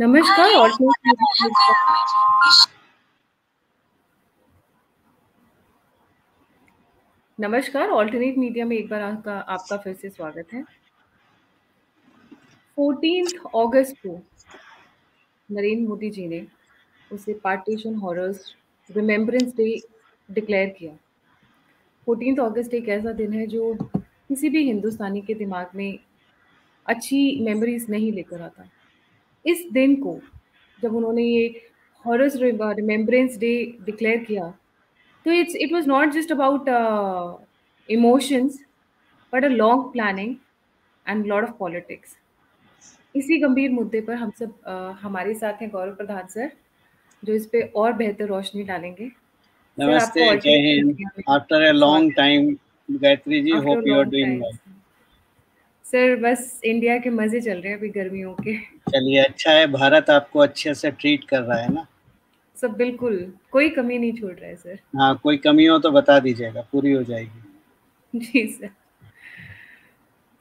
नमस्कार alternate media में एक बार आपका फिर से स्वागत है। 14 अगस्त को नरेंद्र मोदी जी ने उसे partition horrors remembrance day declare किया। 14 अगस्त एक ऐसा दिन है जो किसी भी हिंदुस्तानी के दिमाग में अच्छी मेमोरीज नहीं लेकर आता। इस दिन को जब उन्होंने ये हॉरर्स रिमेम्बरेंस डे डिक्लेयर किया, तो it was not just about emotions but a long planning and lot of politics. इसी गंभीर मुद्दे पर हमारे साथ हैं गौरव प्रधान सर, जो इस पे और बेहतर रोशनी डालेंगे। सर, नमस्ते, जय हिंद। After a long time Gayatri ji, hope you are doing well. Sir, बस इंडिया के मजे चल रहे हैं अभी गर्मियों के। चलिए, अच्छा है, भारत आपको अच्छे से ट्रीट कर रहा है ना। सब बिल्कुल, कोई कमी नहीं छोड़ रहा है सर। हाँ, कोई कमी हो तो बता दीजिएगा, पूरी हो जाएगी। जी sir.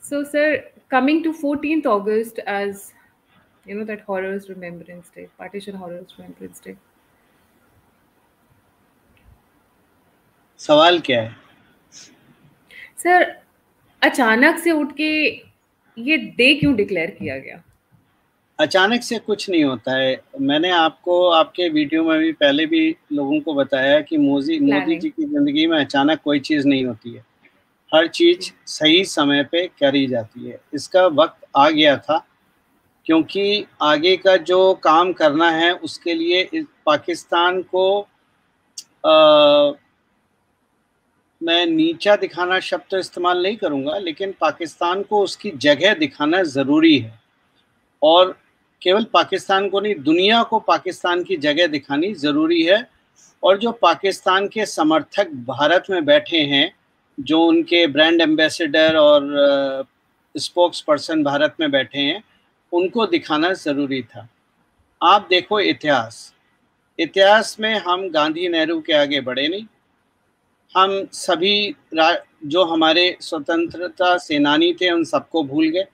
So sir, coming to 14th August as that horrors remembrance day, partition horrors remembrance day. सवाल क्या है सर? अचानक से उठ के ये डे क्यों डिक्लेयर किया गया? अचानक से कुछ नहीं होता है। मैंने आपको आपके वीडियो में भी पहले भी लोगों को बताया कि मोदी जी की जिंदगी में अचानक कोई चीज़ नहीं होती है। हर चीज़ सही समय पे करी जाती है। इसका वक्त आ गया था, क्योंकि आगे का जो काम करना है उसके लिए पाकिस्तान को मैं नीचा दिखाना शब्द तो इस्तेमाल नहीं करूँगा, लेकिन पाकिस्तान को उसकी जगह दिखाना ज़रूरी है। और केवल पाकिस्तान को नहीं, दुनिया को पाकिस्तान की जगह दिखानी ज़रूरी है। और जो पाकिस्तान के समर्थक भारत में बैठे हैं, जो उनके ब्रांड एम्बेसडर और स्पोक्स पर्सन भारत में बैठे हैं, उनको दिखाना ज़रूरी था। आप देखो इतिहास में हम गांधी नेहरू के आगे बढ़े नहीं। हम सभी जो हमारे स्वतंत्रता सेनानी थे उन सबको भूल गए।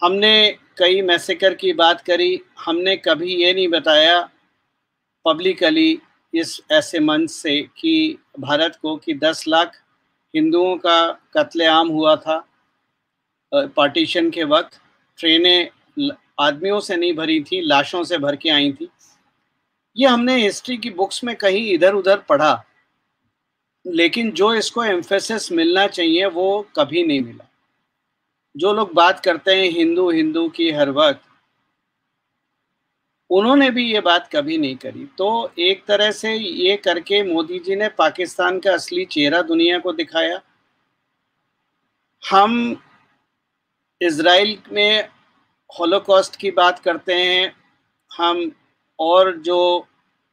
हमने कई मैसेकर की बात करी, हमने कभी ये नहीं बताया पब्लिकली इस ऐसे मंच से कि भारत को कि 10 लाख हिंदुओं का कत्लेआम हुआ था पार्टीशन के वक्त। ट्रेनें आदमियों से नहीं भरी थी, लाशों से भर के आई थी। ये हमने हिस्ट्री की बुक्स में कहीं इधर उधर पढ़ा, लेकिन जो इसको एम्फेसिस मिलना चाहिए वो कभी नहीं मिला। जो लोग बात करते हैं हिंदू हिंदू की हर वक्त, उन्होंने भी ये बात कभी नहीं करी। तो एक तरह से ये करके मोदी जी ने पाकिस्तान का असली चेहरा दुनिया को दिखाया। हम इजराइल में हॉलोकॉस्ट की बात करते हैं, हम और जो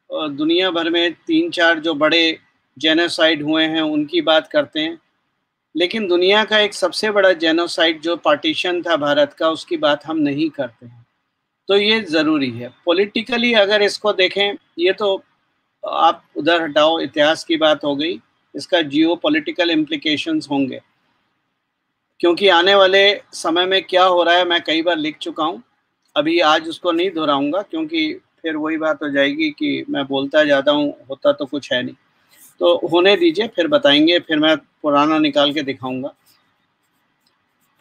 दुनिया भर में 3-4 जो बड़े जेनोसाइड हुए हैं उनकी बात करते हैं, लेकिन दुनिया का एक सबसे बड़ा जेनोसाइड जो पार्टीशन था भारत का, उसकी बात हम नहीं करते हैं। तो ये ज़रूरी है। पॉलिटिकली अगर इसको देखें, ये तो आप उधर हटाओ, इतिहास की बात हो गई, इसका जियो पॉलिटिकल इम्प्लीकेशंस होंगे, क्योंकि आने वाले समय में क्या हो रहा है मैं कई बार लिख चुका हूँ। अभी आज उसको नहीं दोहराऊंगा, क्योंकि फिर वही बात हो जाएगी कि मैं बोलता ज़्यादा हूँ, होता तो कुछ है नहीं। तो होने दीजिए, फिर बताएंगे, फिर मैं पुराना निकाल के दिखाऊंगा।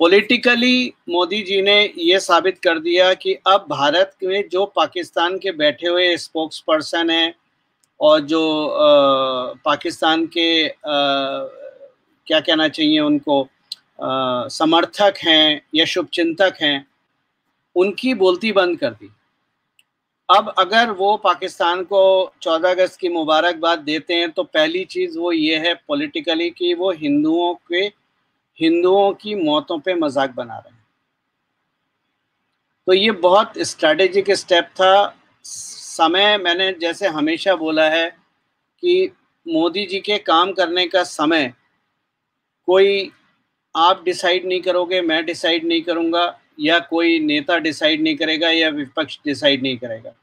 पॉलिटिकली मोदी जी ने ये साबित कर दिया कि अब भारत में जो पाकिस्तान के बैठे हुए स्पोक्स पर्सन हैं और जो पाकिस्तान के क्या कहना चाहिए उनको, समर्थक हैं या शुभचिंतक हैं, उनकी बोलती बंद कर दी। अब अगर वो पाकिस्तान को 14 अगस्त की मुबारकबाद देते हैं तो पहली चीज़ वो ये है पॉलिटिकली कि वो हिंदुओं की मौतों पे मजाक बना रहे हैं। तो ये बहुत स्ट्रैटेजिक स्टेप था। समय, मैंने जैसे हमेशा बोला है कि मोदी जी के काम करने का समय कोई आप डिसाइड नहीं करोगे, मैं डिसाइड नहीं करूँगा, या कोई नेता डिसाइड नहीं करेगा, या विपक्ष डिसाइड नहीं करेगा।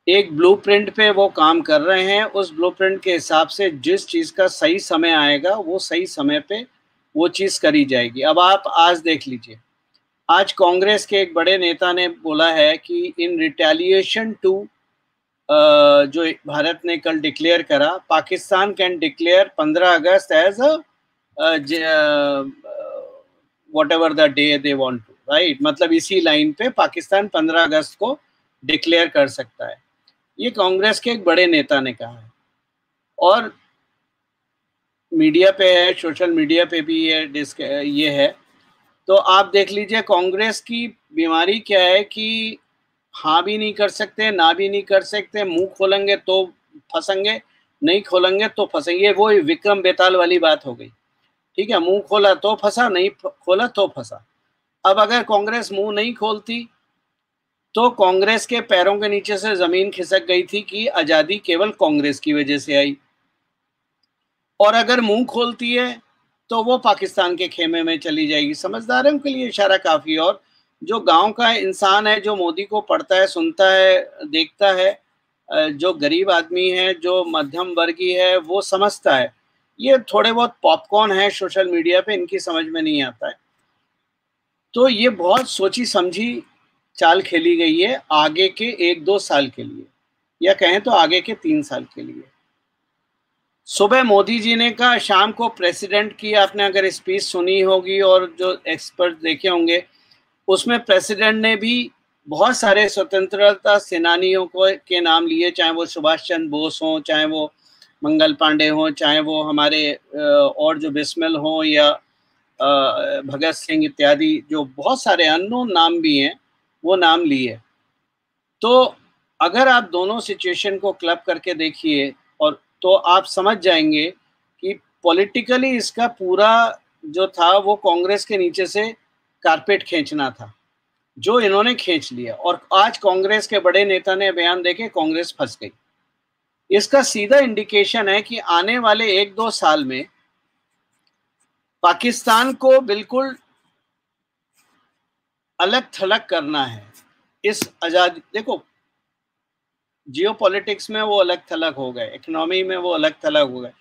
एक ब्लूप्रिंट पे वो काम कर रहे हैं। उस ब्लूप्रिंट के हिसाब से जिस चीज़ का सही समय आएगा वो सही समय पे वो चीज़ करी जाएगी। अब आप आज देख लीजिए, आज कांग्रेस के एक बड़े नेता ने बोला है कि इन रिटेलिएशन टू जो भारत ने कल डिक्लेयर करा, Pakistan can declare 15 August as whatever the day they want to, right. मतलब इसी लाइन पे पाकिस्तान 15 अगस्त को डिक्लेयर कर सकता है। ये कांग्रेस के एक बड़े नेता ने कहा है और मीडिया पे है, सोशल मीडिया पे भी ये है। तो आप देख लीजिए कांग्रेस की बीमारी क्या है कि हाँ भी नहीं कर सकते, ना भी नहीं कर सकते, मुंह खोलेंगे तो फंसेंगे, नहीं खोलेंगे तो फंसेंगे। वो विक्रम बेताल वाली बात हो गई, ठीक है। मुंह खोला तो फंसा, नहीं खोला तो फंसा। अब अगर कांग्रेस मुंह नहीं खोलती तो कांग्रेस के पैरों के नीचे से जमीन खिसक गई थी कि आजादी केवल कांग्रेस की वजह से आई। और अगर मुंह खोलती है तो वो पाकिस्तान के खेमे में चली जाएगी। समझदारों के लिए इशारा काफी है। और जो गांव का इंसान है, जो मोदी को पढ़ता है, सुनता है, देखता है, जो गरीब आदमी है, जो मध्यम वर्गीय है, वो समझता है। ये थोड़े बहुत पॉपकॉर्न है सोशल मीडिया पे, इनकी समझ में नहीं आता है। तो ये बहुत सोची समझी चाल खेली गई है आगे के 1-2 साल के लिए, या कहें तो आगे के 3 साल के लिए। सुबह मोदी जी ने कहा, शाम को प्रेसिडेंट की आपने अगर स्पीच सुनी होगी और जो एक्सपर्ट देखे होंगे, उसमें प्रेसिडेंट ने भी बहुत सारे स्वतंत्रता सेनानियों को के नाम लिए, चाहे वो सुभाष चंद्र बोस हों, चाहे वो मंगल पांडे हों, चाहे वो हमारे और जो बिस्मिल हों, या भगत सिंह इत्यादि, जो बहुत सारे अननोन नाम भी हैं, वो नाम लिए। तो अगर आप दोनों सिचुएशन को क्लब करके देखिए और तो आप समझ जाएंगे कि पॉलिटिकली इसका पूरा जो था वो कांग्रेस के नीचे से कारपेट खींचना था, जो इन्होंने खींच लिया। और आज कांग्रेस के बड़े नेता ने बयान देके कांग्रेस फंस गई। इसका सीधा इंडिकेशन है कि आने वाले 1-2 साल में पाकिस्तान को बिल्कुल अलग थलग करना है। इस आजादी, देखो जियो पॉलिटिक्स में वो अलग थलग हो गए, इकोनॉमी में वो अलग थलग हो गए।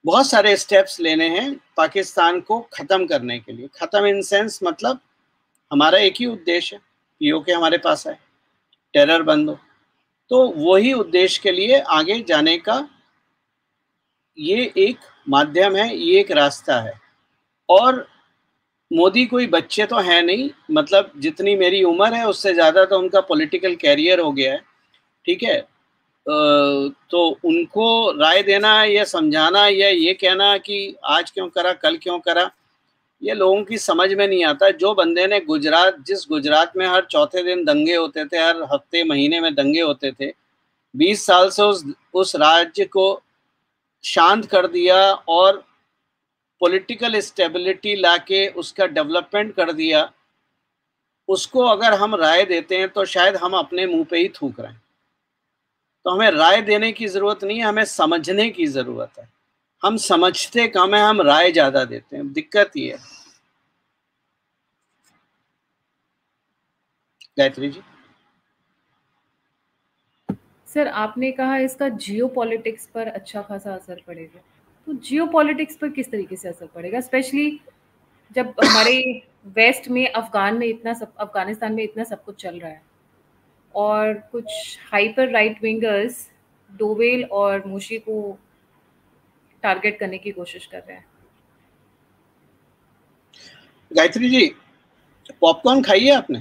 बहुत सारे स्टेप्स लेने हैं पाकिस्तान को खत्म करने के लिए। खत्म इन सेंस मतलब हमारा एक ही उद्देश्य है, पीओके हमारे पास है, टेरर बंद हो। तो वही उद्देश्य के लिए आगे जाने का ये एक माध्यम है, ये एक रास्ता है। और मोदी कोई बच्चे तो है नहीं, मतलब जितनी मेरी उम्र है उससे ज़्यादा तो उनका पॉलिटिकल कैरियर हो गया है, ठीक है। तो उनको राय देना या समझाना या ये कहना कि आज क्यों करा, कल क्यों करा, ये लोगों की समझ में नहीं आता। जो बंदे ने जिस गुजरात में हर चौथे दिन दंगे होते थे, हर हफ्ते महीने में दंगे होते थे, 20 साल से उस राज्य को शांत कर दिया और पॉलिटिकल स्टेबिलिटी लाके उसका डेवलपमेंट कर दिया, उसको अगर हम राय देते हैं तो शायद हम अपने मुंह पे ही थूक रहे हैं। तो हमें राय देने की जरूरत नहीं है, हमें समझने की जरूरत है। हम समझते कम है, हम राय ज्यादा देते हैं, दिक्कत ये है। गायत्री जी। सर, आपने कहा इसका जियो पॉलिटिक्स पर अच्छा खासा असर पड़ेगा। तो जियो पॉलिटिक्स पर किस तरीके से असर पड़ेगा, स्पेशली जब हमारे वेस्ट में अफगानिस्तान में इतना सब कुछ चल रहा है और कुछ हाइपर राइट विंगर्स डोवेल और मोशी को टारगेट करने की कोशिश कर रहे हैं। गायत्री जी, पॉपकॉर्न खाई है आपने?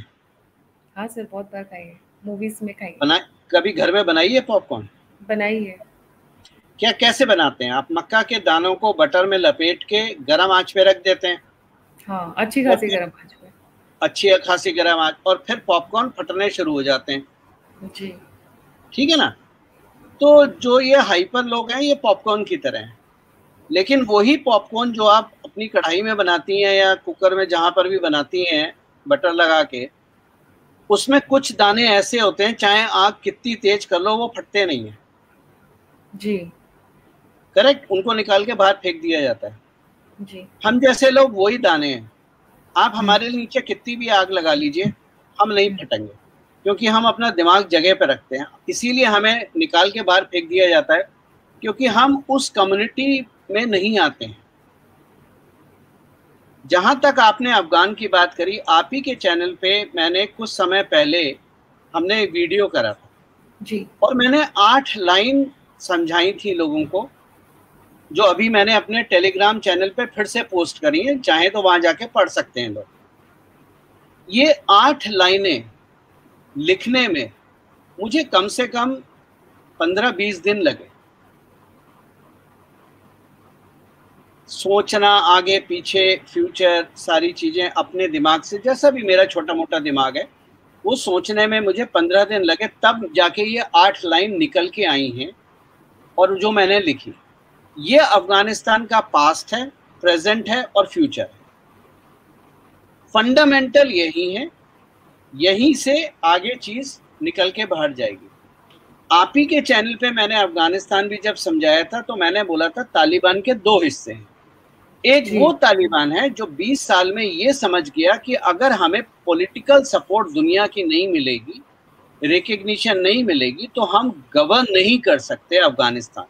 हाँ सर, बहुत बार खाई है, मूवीज में खाई है। कभी घर में बनाई है पॉपकॉर्न? बनाई है। क्या कैसे बनाते हैं आप? मक्का के दानों को बटर में लपेट के गरम आंच पे रख देते हैं। हाँ, अच्छी खासी गरम आंच पे। अच्छी खासी गरम आंच, और फिर पॉपकॉर्न फटने शुरू हो जाते हैं। जी। ठीक है ना। तो जो ये हाइपर लोग हैं, ये पॉपकॉर्न की तरह हैं। लेकिन वही पॉपकॉर्न जो आप अपनी कढ़ाई में बनाती हैं या कुकर में जहां पर भी बनाती हैं बटर लगा के, उसमें कुछ दाने ऐसे होते हैं, चाहे आग कितनी तेज कर लो वो फटते नहीं है। जी। करेक्ट। उनको निकाल के बाहर फेंक दिया जाता है। जी। हम जैसे लोग वही दाने हैं। आप हमारे नीचे कितनी भी आग लगा लीजिए, हम नहीं फटेंगे, क्योंकि हम अपना दिमाग जगह पे रखते हैं। इसीलिए हमें निकाल के बाहर फेंक दिया जाता है, क्योंकि हम उस कम्युनिटी में नहीं आते हैं। जहां तक आपने अफगान की बात करी, आप ही के चैनल पे मैंने कुछ समय पहले हमने वीडियो करा था जी। और मैंने 8 लाइन समझाई थी लोगों को, जो अभी मैंने अपने टेलीग्राम चैनल पे फिर से पोस्ट करी है, चाहे तो वहां जाके पढ़ सकते हैं लोग। ये 8 लाइनें लिखने में मुझे कम से कम 15-20 दिन लगे। सोचना आगे पीछे, फ्यूचर, सारी चीजें अपने दिमाग से, जैसा भी मेरा छोटा मोटा दिमाग है, वो सोचने में मुझे 15 दिन लगे, तब जाके ये 8 लाइन निकल के आई हैं और जो मैंने लिखी। ये अफगानिस्तान का पास्ट है, प्रेजेंट है और फ्यूचर है। फंडामेंटल यही है, यहीं से आगे चीज निकल के बाहर जाएगी। आप ही के चैनल पे मैंने अफगानिस्तान भी जब समझाया था तो मैंने बोला था तालिबान के 2 हिस्से हैं। एक जी। वो तालिबान है जो 20 साल में ये समझ गया कि अगर हमें पॉलिटिकल सपोर्ट दुनिया की नहीं मिलेगी, रिकग्निशन नहीं मिलेगी, तो हम गवर्न नहीं कर सकते अफगानिस्तान।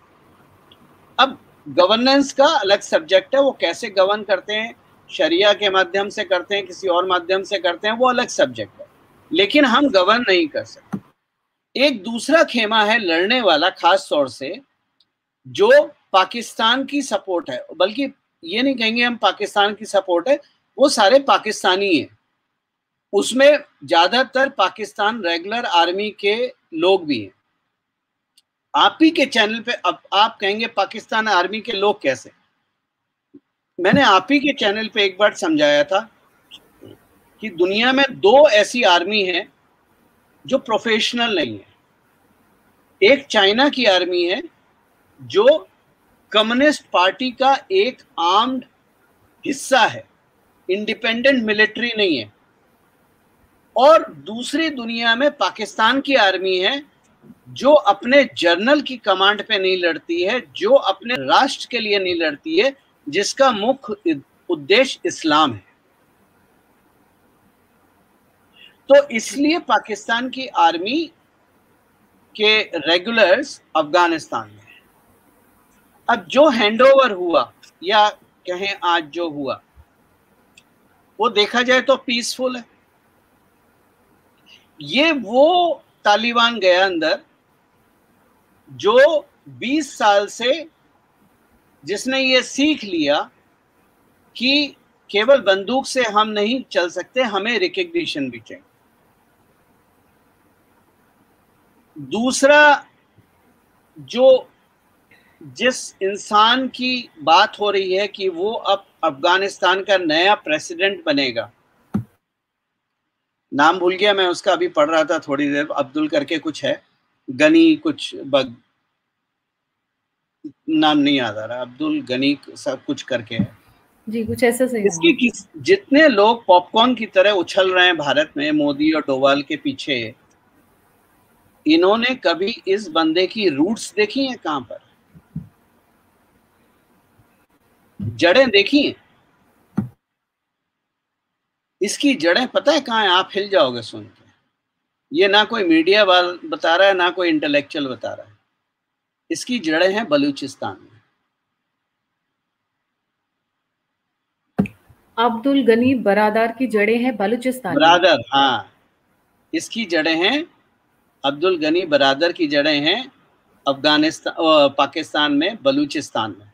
अब गवर्नेंस का अलग सब्जेक्ट है, वो कैसे गवर्न करते हैं, शरिया के माध्यम से करते हैं, किसी और माध्यम से करते हैं, वो अलग सब्जेक्ट है, लेकिन हम गवर्न नहीं कर सकते। एक दूसरा खेमा है लड़ने वाला, खास तौर से जो पाकिस्तान की सपोर्ट है, बल्कि ये नहीं कहेंगे हम पाकिस्तान की सपोर्ट है, वो सारे पाकिस्तानी हैं। उसमें ज्यादातर पाकिस्तान रेगुलर आर्मी के लोग भी हैं। आप ही के चैनल पे अब आप कहेंगे पाकिस्तान आर्मी के लोग कैसे? मैंने आप ही के चैनल पे एक बार समझाया था कि दुनिया में 2 ऐसी आर्मी हैं जो प्रोफेशनल नहीं है। एक चाइना की आर्मी है जो कम्युनिस्ट पार्टी का एक आर्म्ड हिस्सा है, इंडिपेंडेंट मिलिट्री नहीं है। और दूसरी दुनिया में पाकिस्तान की आर्मी है जो अपने जनरल की कमांड पे नहीं लड़ती है, जो अपने राष्ट्र के लिए नहीं लड़ती है, जिसका मुख्य उद्देश्य इस्लाम है। तो इसलिए पाकिस्तान की आर्मी के रेगुलर्स अफगानिस्तान में है। अब जो हैंडओवर हुआ या कहें आज जो हुआ, वो देखा जाए तो पीसफुल है। ये वो तालिबान गया अंदर जो 20 साल से, जिसने ये सीख लिया कि केवल बंदूक से हम नहीं चल सकते, हमें रिकग्निशन भी चाहिए। दूसरा, जो जिस इंसान की बात हो रही है कि वो अब अफगानिस्तान का नया प्रेसिडेंट बनेगा, नाम भूल गया मैं उसका, अभी पढ़ रहा था थोड़ी देर, अब्दुल करके कुछ है, गनी कुछ बग, नाम नहीं याद आ रहा, अब्दुल गनी सब कुछ करके है जी, कुछ ऐसा सही इसकी। जितने लोग पॉपकॉर्न की तरह उछल रहे हैं भारत में मोदी और डोवाल के पीछे, इन्होंने कभी इस बंदे की रूट्स देखी हैं? कहां पर जड़ें देखी हैं? इसकी जड़ें पता है कहां है? आप हिल जाओगे सुन के। ये ना कोई मीडिया वाल बता रहा है, ना कोई इंटेलेक्चुअल बता रहा है। इसकी जड़ें हैं बलूचिस्तान में। अब्दुल गनी बरादार की जड़ें हैं बलूचिस्तान में। बरादर, हाँ, इसकी जड़ें हैं, अब्दुल गनी बरादर की जड़ें हैं अफगानिस्तान पाकिस्तान में, बलूचिस्तान में।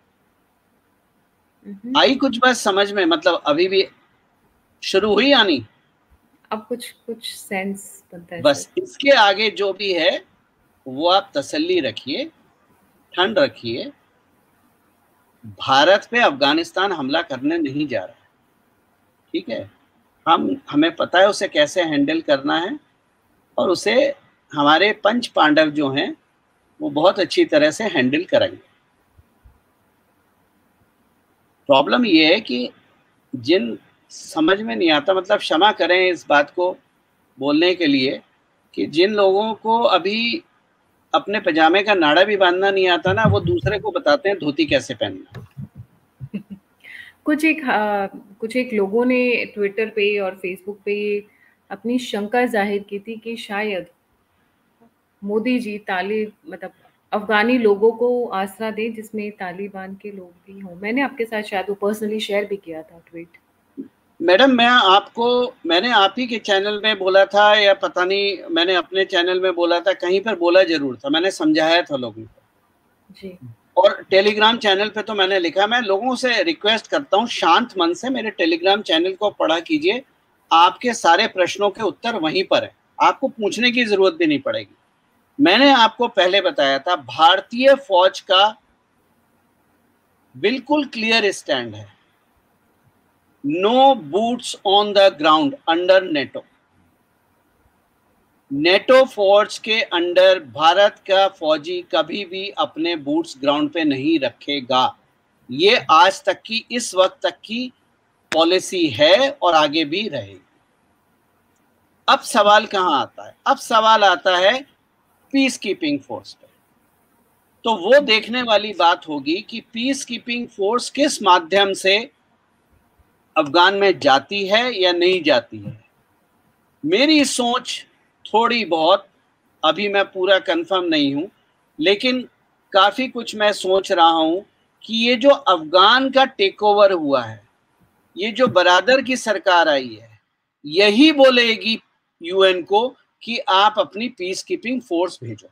आई कुछ बात समझ में? मतलब अभी भी शुरू हुई आनी, अब कुछ कुछ सेंस बनता है बस सर। इसके आगे जो भी है वो आप तसल्ली रखिए, ठंड रखिए। भारत पे अफगानिस्तान हमला करने नहीं जा रहा है, ठीक है? हमें पता है उसे कैसे हैंडल करना है, और उसे हमारे पंच पांडव जो हैं वो बहुत अच्छी तरह से हैंडल करेंगे। प्रॉब्लम ये है कि जिन समझ में नहीं आता, मतलब क्षमा करें इस बात को बोलने के लिए, कि जिन लोगों को अभी अपने पजामे का नाड़ा भी बांधना नहीं आता ना, वो दूसरे को बताते हैं धोती कैसे पहनना। कुछ एक लोगों ने ट्विटर पे और फेसबुक पे अपनी शंका जाहिर की थी कि शायद मोदी जी मतलब अफगानी लोगों को आसरा दें जिसमें तालिबान के लोग भी हों। मैंने आपके साथ शायद वो पर्सनली शेयर भी किया था ट्वीट। मैडम मैंने आप ही के चैनल में बोला था, या पता नहीं मैंने अपने चैनल में बोला था, कहीं पर बोला जरूर था, मैंने समझाया था लोगों को जी। और टेलीग्राम चैनल पे तो मैंने लिखा। मैं लोगों से रिक्वेस्ट करता हूँ शांत मन से मेरे टेलीग्राम चैनल को पढ़ा कीजिए, आपके सारे प्रश्नों के उत्तर वहीं पर है, आपको पूछने की जरूरत भी नहीं पड़ेगी। मैंने आपको पहले बताया था भारतीय फौज का बिल्कुल क्लियर स्टैंड है, no boots on the ground under NATO. NATO force के अंडर भारत का फौजी कभी भी अपने बूट्स ग्राउंड पे नहीं रखेगा। ये आज तक की, इस वक्त तक की पॉलिसी है और आगे भी रहेगी। अब सवाल कहां आता है? अब सवाल आता है पीस कीपिंग फोर्स पे। तो वो देखने वाली बात होगी कि पीस कीपिंग फोर्स किस माध्यम से अफगान में जाती है या नहीं जाती है। मेरी सोच थोड़ी बहुत, अभी मैं पूरा कंफर्म नहीं हूं, लेकिन काफी कुछ मैं सोच रहा हूं कि ये जो अफगान का टेक ओवर हुआ है, ये जो बरादर की सरकार आई है, यही बोलेगी यूएन को कि आप अपनी पीस कीपिंग फोर्स भेजो।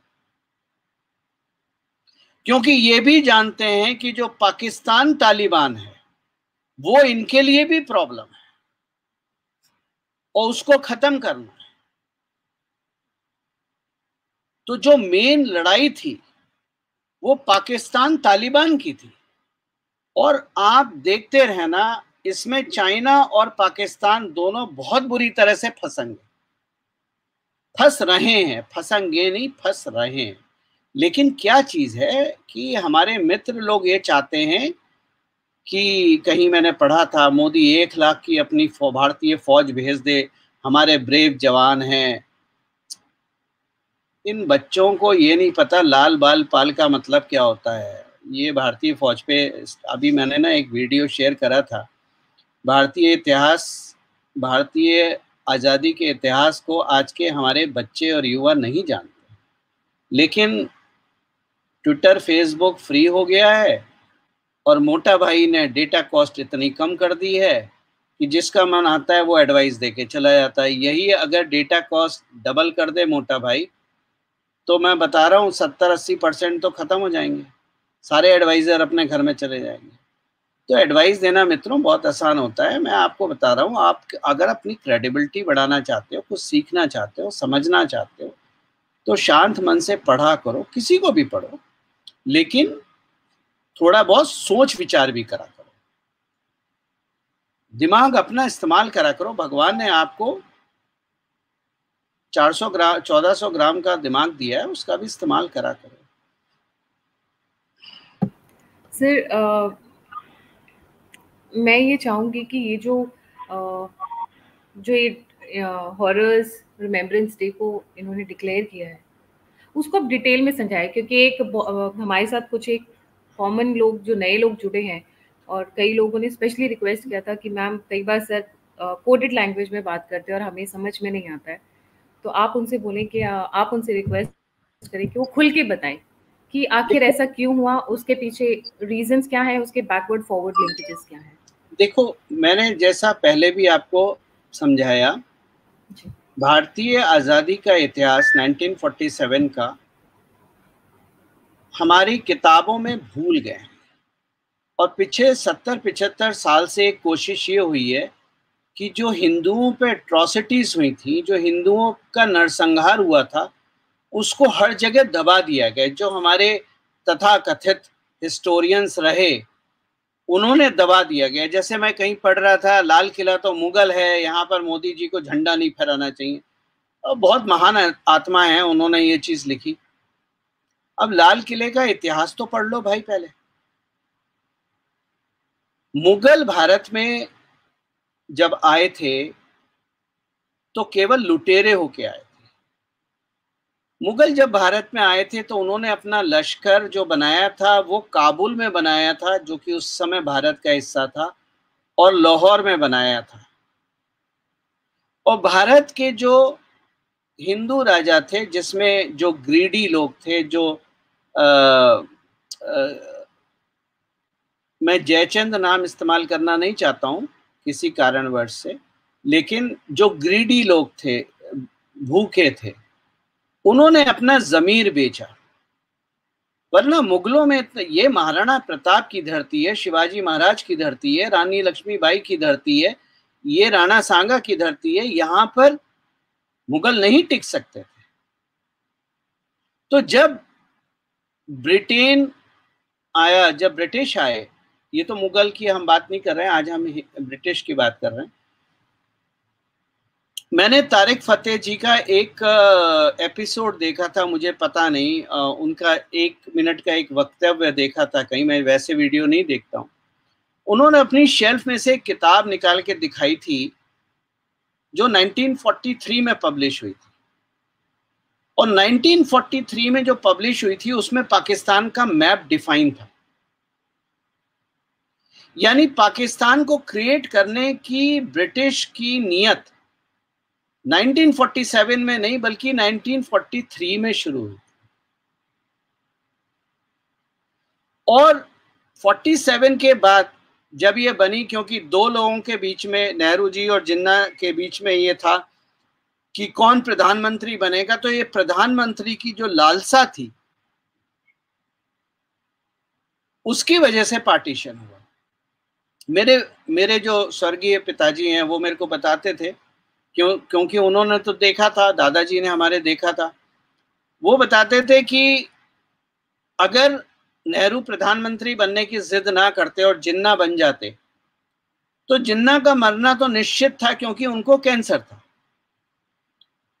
क्योंकि ये भी जानते हैं कि जो पाकिस्तान तालिबान है वो इनके लिए भी प्रॉब्लम है और उसको खत्म करना है। तो जो मेन लड़ाई थी वो पाकिस्तान तालिबान की थी, और आप देखते रहना इसमें चाइना और पाकिस्तान दोनों बहुत बुरी तरह से फंसेंगे, फंस रहे हैं, फंसेंगे नहीं, फंस रहे हैं। लेकिन क्या चीज है कि हमारे मित्र लोग ये चाहते हैं कि, कहीं मैंने पढ़ा था, मोदी 1 लाख की अपनी भारतीय फौज भेज दे, हमारे ब्रेव जवान हैं। इन बच्चों को ये नहीं पता लाल बाल पाल का मतलब क्या होता है। ये भारतीय फौज पे अभी मैंने ना एक वीडियो शेयर करा था। भारतीय इतिहास, भारतीय आज़ादी के इतिहास को आज के हमारे बच्चे और युवा नहीं जानते, लेकिन ट्विटर फेसबुक फ्री हो गया है और मोटा भाई ने डेटा कॉस्ट इतनी कम कर दी है कि जिसका मन आता है वो एडवाइस देके चला जाता है। यही अगर डेटा कॉस्ट डबल कर दे मोटा भाई, तो मैं बता रहा हूँ 70-80% तो खत्म हो जाएंगे, सारे एडवाइजर अपने घर में चले जाएंगे। तो एडवाइस देना मित्रों बहुत आसान होता है। मैं आपको बता रहा हूँ, आप अगर अपनी क्रेडिबिलिटी बढ़ाना चाहते हो, कुछ सीखना चाहते हो, समझना चाहते हो, तो शांत मन से पढ़ा करो, किसी को भी पढ़ो, लेकिन थोड़ा बहुत सोच विचार भी करा करो, दिमाग अपना इस्तेमाल करा करो। भगवान ने आपको 400 ग्राम 1400 ग्राम का दिमाग दिया है, उसका भी इस्तेमाल करा करो। सर, मैं ये चाहूँगी कि ये जो ये हॉरर्स रिमेम्बरेंस डे को इन्होंने डिक्लेयर किया है, उसको अब डिटेल में समझाएं, क्योंकि हमारे साथ कुछ एक कॉमन लोग, जो नए लोग जुड़े हैं, और कई लोगों ने स्पेशली रिक्वेस्ट किया था कि मैम कई बार सर कोडेड लैंग्वेज में बात करते हैं और हमें समझ में नहीं आता है, तो आप उनसे बोलें कि आप उनसे रिक्वेस्ट करें कि वो खुल के बताएं कि आखिर ऐसा क्यों हुआ, उसके पीछे रीजंस क्या है, उसके बैकवर्ड फॉरवर्ड लिंकेजेस क्या है। देखो, मैंने जैसा पहले भी आपको समझाया, भारतीय आज़ादी का इतिहास 1947 का हमारी किताबों में भूल गए, और पिछले 70-75 साल से एक कोशिश ये हुई है कि जो हिंदुओं पे एट्रोसिटीज हुई थी, जो हिंदुओं का नरसंहार हुआ था, उसको हर जगह दबा दिया गया। जो हमारे तथाकथित हिस्टोरियंस रहे, उन्होंने दबा दिया गया। जैसे मैं कहीं पढ़ रहा था, लाल किला तो मुगल है, यहाँ पर मोदी जी को झंडा नहीं फहराना चाहिए। और बहुत महान आत्मा है, उन्होंने ये चीज लिखी। अब लाल किले का इतिहास तो पढ़ लो भाई पहले। मुगल भारत में जब आए थे तो केवल लुटेरे होके आए थे। मुगल जब भारत में आए थे तो उन्होंने अपना लश्कर जो बनाया था वो काबुल में बनाया था, जो कि उस समय भारत का हिस्सा था, और लाहौर में बनाया था। और भारत के जो हिंदू राजा थे, जिसमें जो ग्रीडी लोग थे, जो आ, आ, मैं जयचंद नाम इस्तेमाल करना नहीं चाहता हूं, किसी कारणवश से, लेकिन जो ग्रीडी लोग थे, भूखे थे, उन्होंने अपना जमीर बेचा। वरना मुगलों में ये महाराणा प्रताप की धरती है, शिवाजी महाराज की धरती है, रानी लक्ष्मीबाई की धरती है, ये राणा सांगा की धरती है, यहां पर मुगल नहीं टिक सकते थे। तो जब ब्रिटेन आया, जब ब्रिटिश आए, ये तो मुगल की हम बात नहीं कर रहे हैं, आज हम ब्रिटिश की बात कर रहे हैं। मैंने तारिक फतेह जी का एक एपिसोड देखा था, मुझे पता नहीं, उनका 1 मिनट का एक वक्तव्य देखा था कहीं, मैं वैसे वीडियो नहीं देखता हूं। उन्होंने अपनी शेल्फ में से एक किताब निकाल के दिखाई थी जो 1943 में पब्लिश हुई थी, और 1943 में जो पब्लिश हुई थी उसमें पाकिस्तान का मैप डिफाइन था। यानी पाकिस्तान को क्रिएट करने की ब्रिटिश की नियत 1947 में नहीं बल्कि 1943 में शुरू हुई, और 47 के बाद जब ये बनी, क्योंकि दो लोगों के बीच में, नेहरू जी और जिन्ना के बीच में ये था कि कौन प्रधानमंत्री बनेगा, तो ये प्रधानमंत्री की जो लालसा थी उसकी वजह से पार्टीशन हुआ। मेरे जो स्वर्गीय पिताजी हैं वो मेरे को बताते थे, क्योंकि उन्होंने तो देखा था, दादाजी ने हमारे देखा था। वो बताते थे कि अगर नेहरू प्रधानमंत्री बनने की जिद ना करते और जिन्ना बन जाते तो जिन्ना का मरना तो निश्चित था, क्योंकि उनको कैंसर था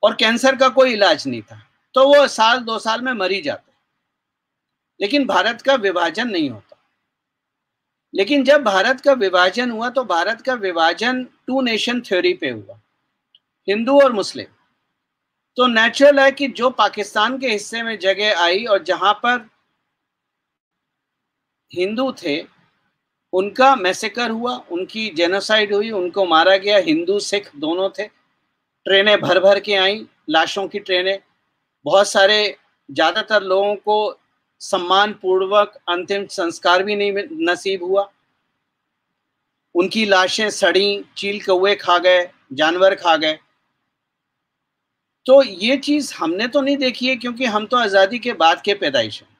और कैंसर का कोई इलाज नहीं था, तो वो 1-2 साल में मर ही जाते। लेकिन भारत का विभाजन नहीं होता। लेकिन जब भारत का विभाजन हुआ तो भारत का विभाजन 2 नेशन थ्योरी पे हुआ, हिंदू और मुस्लिम। तो नेचुरल है कि जो पाकिस्तान के हिस्से में जगह आई और जहां पर हिंदू थे उनका मैसेकर हुआ, उनकी जेनोसाइड हुई, उनको मारा गया। हिंदू सिख दोनों थे। ट्रेनें भर भर के आई, लाशों की ट्रेनें। बहुत सारे, ज्यादातर लोगों को सम्मान पूर्वक अंतिम संस्कार भी नहीं नसीब हुआ। उनकी लाशें सड़ी, चील कौवे खा गए, जानवर खा गए। तो ये चीज हमने तो नहीं देखी है, क्योंकि हम तो आजादी के बाद के पैदाइश हैं।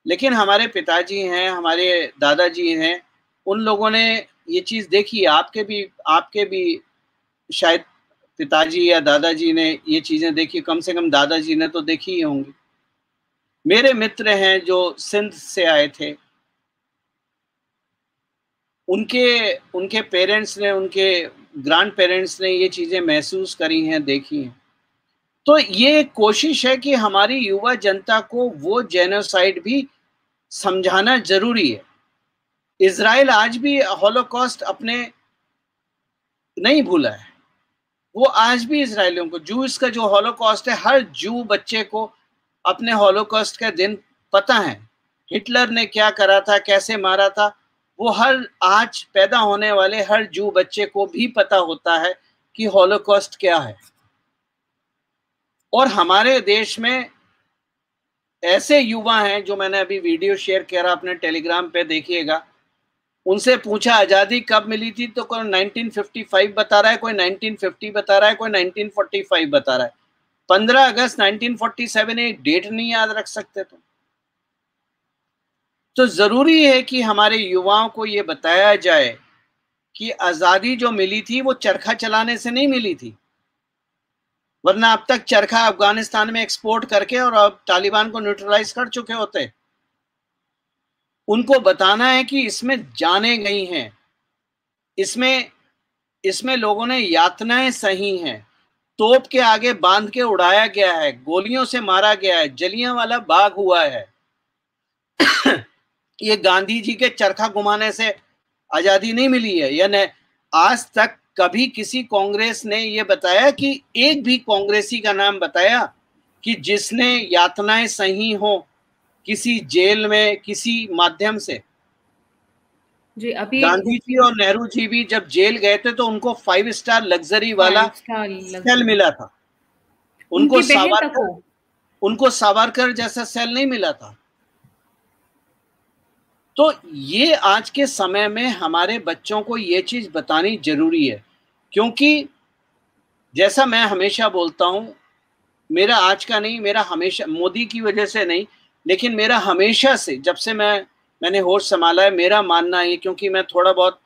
लेकिन हमारे पिताजी हैं, हमारे दादाजी हैं, उन लोगों ने ये चीज देखी है। आपके भी शायद पिताजी या दादाजी ने ये चीजें देखी, कम से कम दादाजी ने तो देखी ही होंगी। मेरे मित्र हैं जो सिंध से आए थे, उनके पेरेंट्स ने, उनके ग्रैंड पेरेंट्स ने ये चीजें महसूस करी हैं, देखी हैं। तो ये कोशिश है कि हमारी युवा जनता को वो जेनोसाइड भी समझाना जरूरी है। इजराइल आज भी हॉलोकॉस्ट अपने नहीं भूला है। वो आज भी इजरायलियों को, जूस का जो हॉलोकॉस्ट है, हर जू बच्चे को अपने हॉलोकॉस्ट का दिन पता है। हिटलर ने क्या करा था, कैसे मारा था, वो हर आज पैदा होने वाले हर जू बच्चे को भी पता होता है कि हॉलोकॉस्ट क्या है। और हमारे देश में ऐसे युवा हैं, जो मैंने अभी वीडियो शेयर किया अपने टेलीग्राम पे, देखिएगा। उनसे पूछा आजादी कब मिली थी, तो कोई 1955 बता रहा है, कोई 1950 बता रहा है, कोई 1945 बता रहा है। 15 अगस्त 1947 एक डेट नहीं याद रख सकते तो जरूरी है कि हमारे युवाओं को ये बताया जाए कि आजादी जो मिली थी वो चरखा चलाने से नहीं मिली थी। वरना अब तक चरखा अफगानिस्तान में एक्सपोर्ट करके और अब तालिबान को न्यूट्रलाइज कर चुके होते। उनको बताना है कि इसमें जानें गई हैं, इसमें लोगों ने यातनाएं सही हैं, तोप के आगे बांध के उड़ाया गया है, गोलियों से मारा गया है, जलियांवाला बाग हुआ है। ये गांधी जी के चरखा घुमाने से आजादी नहीं मिली है। यानी आज तक कभी किसी कांग्रेस ने ये बताया कि, एक भी कांग्रेसी का नाम बताया कि जिसने यातनाएं सही हो किसी जेल में किसी माध्यम से? जी, अभी गांधी जी और नेहरू जी भी जब जेल गए थे तो उनको 5 स्टार लग्जरी वाला सेल मिला था। उनको सावरकर जैसा सेल नहीं मिला था। तो ये आज के समय में हमारे बच्चों को ये चीज बतानी जरूरी है, क्योंकि जैसा मैं हमेशा बोलता हूं, मेरा आज का नहीं, मेरा हमेशा, मोदी की वजह से नहीं, लेकिन मेरा हमेशा से, जब से मैंने होश संभाला है, मेरा मानना है, क्योंकि मैं थोड़ा बहुत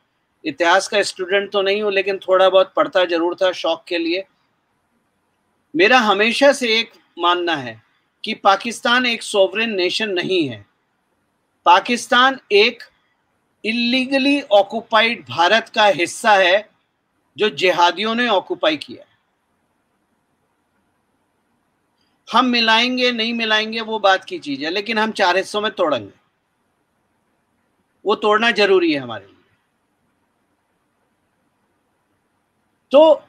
इतिहास का स्टूडेंट तो नहीं हूं, लेकिन थोड़ा बहुत पढ़ता जरूर था शौक के लिए। मेरा हमेशा से एक मानना है कि पाकिस्तान एक सॉवरेन नेशन नहीं है। पाकिस्तान एक इलीगली ऑक्युपाइड भारत का हिस्सा है जो जिहादियों ने ऑक्युपाई किया। हम मिलाएंगे नहीं मिलाएंगे वो बात की चीज है, लेकिन हम 4 हिस्सों में तोड़ेंगे, वो तोड़ना जरूरी है हमारे लिए। तो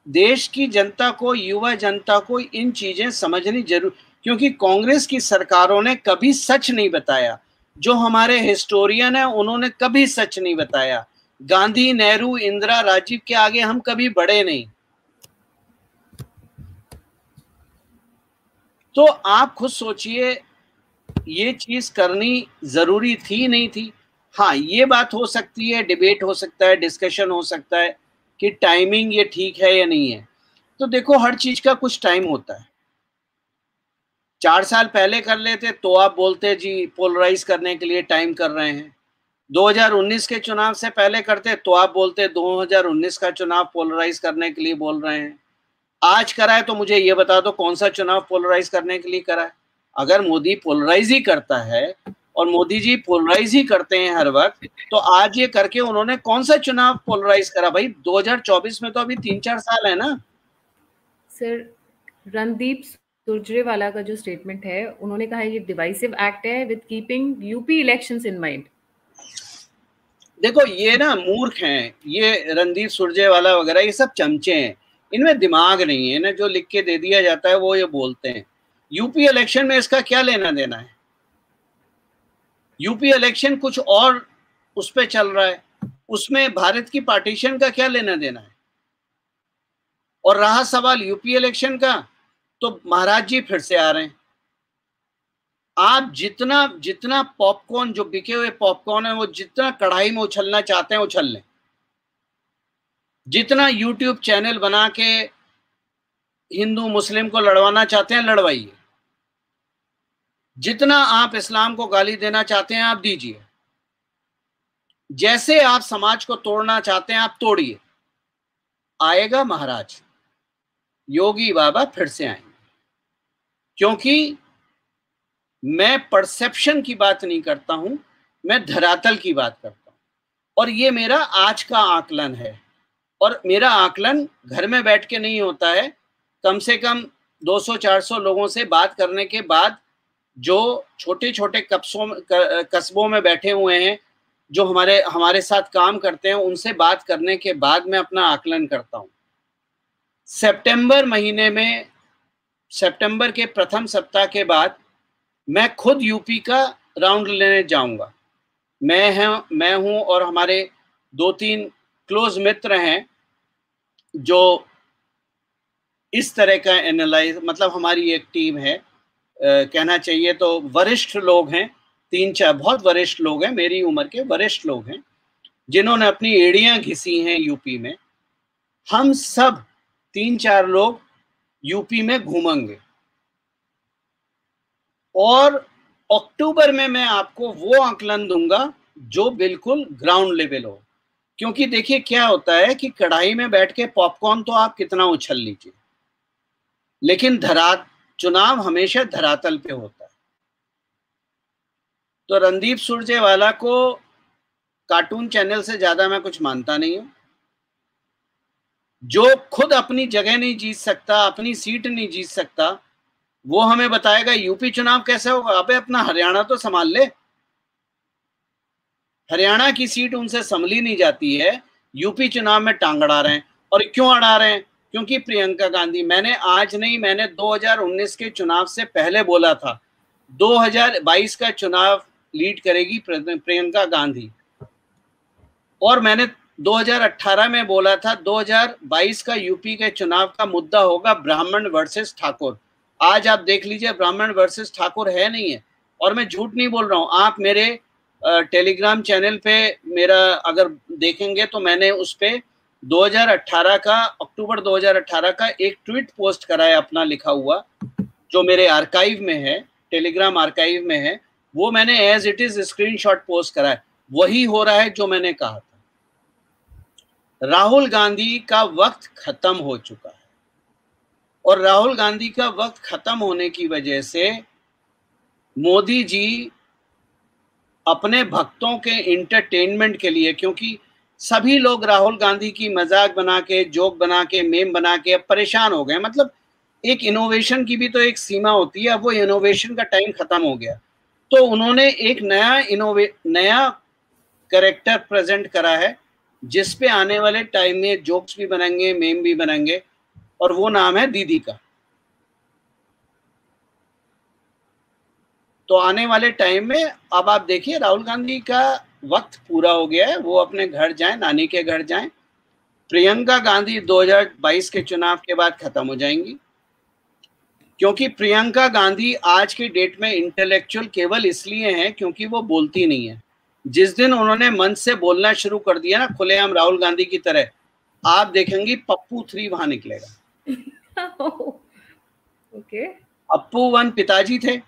देश की जनता को, युवा जनता को इन चीजें समझनी जरूर, क्योंकि कांग्रेस की सरकारों ने कभी सच नहीं बताया। जो हमारे हिस्टोरियन है उन्होंने कभी सच नहीं बताया। गांधी, नेहरू, इंदिरा, राजीव के आगे हम कभी बढ़े नहीं। तो आप खुद सोचिए, ये चीज करनी जरूरी थी नहीं थी। हाँ, ये बात हो सकती है, डिबेट हो सकता है, डिस्कशन हो सकता है कि टाइमिंग ये ठीक है या नहीं है। तो देखो, हर चीज का कुछ टाइम होता है। 4 साल पहले कर लेते तो आप बोलते जी पोलराइज करने के लिए टाइम कर रहे हैं। 2019 के चुनाव से पहले करते तो आप बोलते 2019 का चुनाव पोलराइज करने के लिए बोल रहे हैं। आज करा है तो मुझे ये बता दो कौन सा चुनाव पोलराइज करने के लिए करा है। अगर मोदी पोलराइज ही करता है, और मोदी जी पोलराइज ही करते हैं हर वक्त, तो आज ये करके उन्होंने कौन सा चुनाव पोलराइज करा भाई? 2024 में तो अभी 3-4 साल है ना। सर, रणदीप सुरजेवाला का जो स्टेटमेंट है, उन्होंने कहा है ये डिवाइसिव एक्ट है with keeping UP elections in mind. देखो, ये ना मूर्ख हैं, ये रणदीप सुरजेवाला वगैरह, ये सब चमचे हैं, इनमें दिमाग नहीं है। इन्हें जो लिख के दे दिया जाता है वो ये बोलते हैं। यूपी इलेक्शन में इसका क्या लेना देना है? यूपी इलेक्शन कुछ और उस पे चल रहा है, उसमें भारत की पार्टीशन का क्या लेना देना है? और रहा सवाल यूपी इलेक्शन का, तो महाराज जी फिर से आ रहे हैं। आप जितना जितना पॉपकॉर्न, जो बिके हुए पॉपकॉर्न है, वो जितना कढ़ाई में उछलना चाहते हैं उछल लें। जितना यूट्यूब चैनल बना के हिंदू मुस्लिम को लड़वाना चाहते हैं लड़वाइए। जितना आप इस्लाम को गाली देना चाहते हैं आप दीजिए। जैसे आप समाज को तोड़ना चाहते हैं आप तोड़िए। आएगा महाराज, योगी बाबा फिर से आएंगे। क्योंकि मैं परसेप्शन की बात नहीं करता हूं, मैं धरातल की बात करता हूं। और ये मेरा आज का आकलन है, और मेरा आकलन घर में बैठ के नहीं होता है। कम से कम 200-400 लोगों से बात करने के बाद, जो छोटे छोटे कस्बों में बैठे हुए हैं, जो हमारे साथ काम करते हैं, उनसे बात करने के बाद मैं अपना आकलन करता हूं। सितंबर महीने में, सितंबर के प्रथम सप्ताह के बाद मैं खुद यूपी का राउंड लेने जाऊंगा। मैं हूं और हमारे 2-3 क्लोज मित्र हैं जो इस तरह का एनालाइज, मतलब हमारी एक टीम है, कहना चाहिए तो वरिष्ठ लोग हैं, 3-4 बहुत वरिष्ठ लोग हैं, मेरी उम्र के वरिष्ठ लोग हैं, जिन्होंने अपनी एड़ियां घिसी हैं यूपी में। हम सब 3-4 लोग यूपी में घूमेंगे, और अक्टूबर में मैं आपको वो आकलन दूंगा जो बिल्कुल ग्राउंड लेवल हो। क्योंकि देखिए क्या होता है कि कढ़ाई में बैठ के पॉपकॉर्न तो आप कितना उछल लीजिए, लेकिन चुनाव हमेशा धरातल पे होता है। तो रणदीप सुरजेवाला को कार्टून चैनल से ज्यादा मैं कुछ मानता नहीं हूं। जो खुद अपनी जगह नहीं जीत सकता, अपनी सीट नहीं जीत सकता, वो हमें बताएगा यूपी चुनाव कैसे होगा। अबे अपना हरियाणा तो संभाल ले। हरियाणा की सीट उनसे संभली नहीं जाती है, यूपी चुनाव में टांग अड़ा रहे हैं। और क्यों अड़ा रहे हैं? क्योंकि प्रियंका गांधी, मैंने आज नहीं, मैंने 2019 के चुनाव से पहले बोला था 2022 का चुनाव लीड करेगी प्रियंका गांधी। और मैंने 2018 में बोला था 2022 का यूपी के चुनाव का मुद्दा होगा ब्राह्मण वर्सेस ठाकुर। आज आप देख लीजिए, ब्राह्मण वर्सेस ठाकुर है नहीं है। और मैं झूठ नहीं बोल रहा हूं, आप मेरे टेलीग्राम चैनल पे मेरा अगर देखेंगे तो मैंने उस पे 2018 का, अक्टूबर 2018 का एक ट्वीट पोस्ट करा है अपना लिखा हुआ, जो मेरे आर्काइव में है, टेलीग्राम आर्काइव में है, वो मैंने as it is screenshot post करा है। वही हो रहा है जो मैंने कहा था। राहुल गांधी का वक्त खत्म हो चुका है, और राहुल गांधी का वक्त खत्म होने की वजह से मोदी जी अपने भक्तों के इंटरटेनमेंट के लिए, क्योंकि सभी लोग राहुल गांधी की मजाक बना के, जोक बना के, मेम बना के अब परेशान हो गए। मतलब एक इनोवेशन की भी तो एक सीमा होती है, अब वो इनोवेशन का टाइम खत्म हो गया। तो उन्होंने एक नया कैरेक्टर प्रेजेंट करा है, जिस पे आने वाले टाइम में जोक्स भी बनेंगे, मेम भी बनेंगे, और वो नाम है दीदी का। तो आने वाले टाइम में अब आप देखिए, राहुल गांधी का वक्त पूरा हो गया है, वो अपने घर जाएं, नानी के घर जाएं। प्रियंका गांधी 2022 के चुनाव के बाद खत्म हो जाएंगी, क्योंकि प्रियंका गांधी आज की डेट में इंटेलेक्चुअल केवल इसलिए है क्योंकि वो बोलती नहीं है। जिस दिन उन्होंने मन से बोलना शुरू कर दिया ना, खुलेआम राहुल गांधी की तरह, आप देखेंगी पप्पू 3 वहां निकलेगा। ओके। पप्पू 1 पिताजी थे,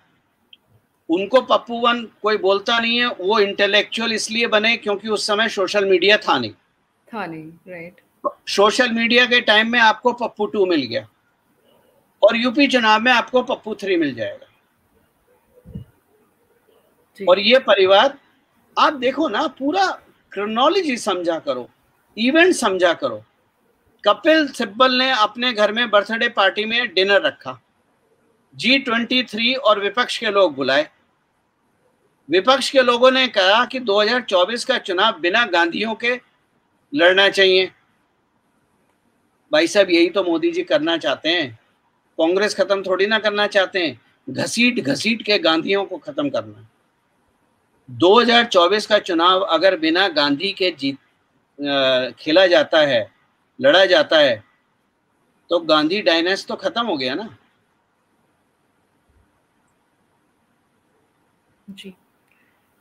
उनको पप्पू 1 कोई बोलता नहीं है। वो इंटेलेक्चुअल इसलिए बने क्योंकि उस समय सोशल मीडिया था नहीं, राइट। सोशल मीडिया के टाइम में आपको पप्पू 2 मिल गया, और यूपी चुनाव में आपको पप्पू 3 मिल जाएगा। और ये परिवार, आप देखो ना, पूरा क्रोनोलॉजी समझा करो, इवेंट समझा करो। कपिल सिब्बल ने अपने घर में बर्थडे पार्टी में डिनर रखा, G23 और विपक्ष के लोग बुलाए। विपक्ष के लोगों ने कहा कि 2024 का चुनाव बिना गांधियों के लड़ना चाहिए। भाई साहब, यही तो मोदी जी करना चाहते हैं। कांग्रेस खत्म थोड़ी ना करना चाहते हैं, घसीट घसीट के गांधियों को खत्म करना। 2024 का चुनाव अगर बिना गांधी के खेला जाता है, लड़ा जाता है, तो गांधी डायनेस्टी तो खत्म हो गया ना। जी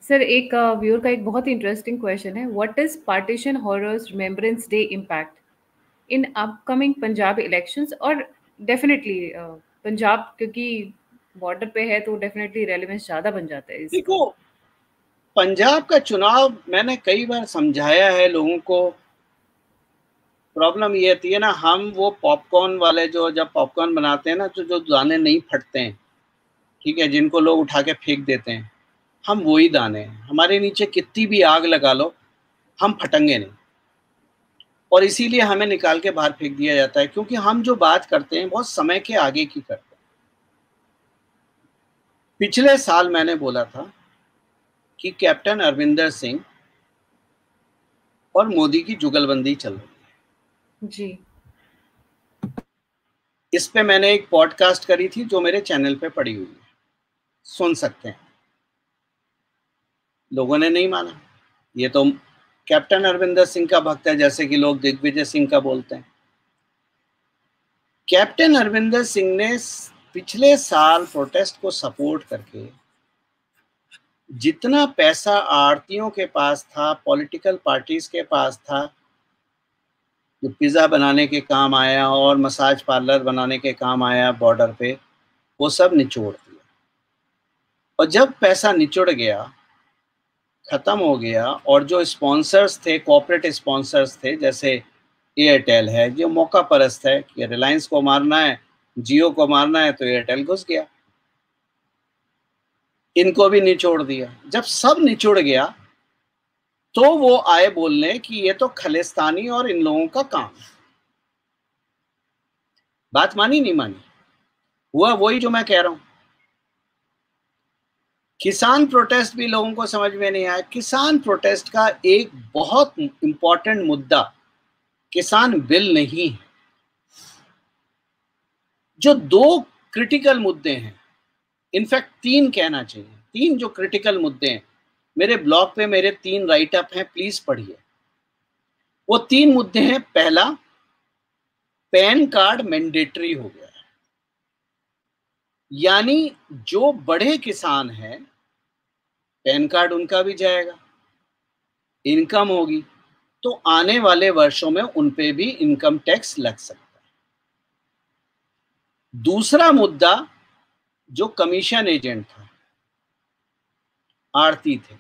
सर, एक व्यूअर का एक बहुत ही इंटरेस्टिंग क्वेश्चन है, what is partition horrors remembrance day impact in upcoming Punjab elections? और डेफिनेटली पंजाब क्योंकि बॉर्डर पे है तो डेफिनेटली रेलेवेंस ज़्यादा बन जाता है इसका। देखो, पंजाब का चुनाव मैंने कई बार समझाया है लोगों को। प्रॉब्लम ये होती है ना, हम वो पॉपकॉर्न वाले, जो जब पॉपकॉर्न बनाते हैं ना, तो जो दाने नहीं फटते हैं, ठीक है, जिनको लोग उठा के फेंक देते हैं, हम वही दाने हैं। हमारे नीचे कितनी भी आग लगा लो, हम फटेंगे नहीं, और इसीलिए हमें निकाल के बाहर फेंक दिया जाता है, क्योंकि हम जो बात करते हैं बहुत समय के आगे की करते हैं। पिछले साल मैंने बोला था कि कैप्टन अरविंदर सिंह और मोदी की जुगलबंदी चल रही है जी। इस पे मैंने एक पॉडकास्ट करी थी जो मेरे चैनल पे पड़ी हुई है, सुन सकते हैं। लोगों ने नहीं माना, ये तो कैप्टन अरविंदर सिंह का भक्त है, जैसे कि लोग दिग्विजय सिंह का बोलते हैं। कैप्टन अरविंदर सिंह ने पिछले साल प्रोटेस्ट को सपोर्ट करके जितना पैसा आड़तियों के पास था, पॉलिटिकल पार्टीज के पास था, जो पिज़्ज़ा बनाने के काम आया और मसाज पार्लर बनाने के काम आया बॉर्डर पे, वो सब निचोड़ दिया। और जब पैसा निचोड़ गया, खत्म हो गया, और जो स्पॉन्सर्स थे, कॉर्पोरेट स्पॉन्सर्स थे, जैसे एयरटेल है, जो मौका परस्त है कि रिलायंस को मारना है, जियो को मारना है, तो एयरटेल घुस गया, इनको भी निचोड़ दिया। जब सब निचोड़ गया तो वो आए बोलने कि ये तो खालिस्तानी और इन लोगों का काम है। बात मानी नहीं मानी? हुआ वही जो मैं कह रहा हूं। किसान प्रोटेस्ट भी लोगों को समझ में नहीं आया। किसान प्रोटेस्ट का एक बहुत इंपॉर्टेंट मुद्दा किसान बिल नहीं है। जो 2 क्रिटिकल मुद्दे हैं, इनफैक्ट 3 कहना चाहिए, 3 जो क्रिटिकल मुद्दे हैं, मेरे ब्लॉग पे मेरे 3 राइटअप हैं, प्लीज पढ़िए। वो 3 मुद्दे हैं। पहला, पैन कार्ड मैंडेटरी हो गया है, यानी जो बड़े किसान हैं पैन कार्ड उनका भी जाएगा, इनकम होगी, तो आने वाले वर्षों में उन पे भी इनकम टैक्स लग सकता है। दूसरा मुद्दा, जो कमीशन एजेंट था, आड़ती थे।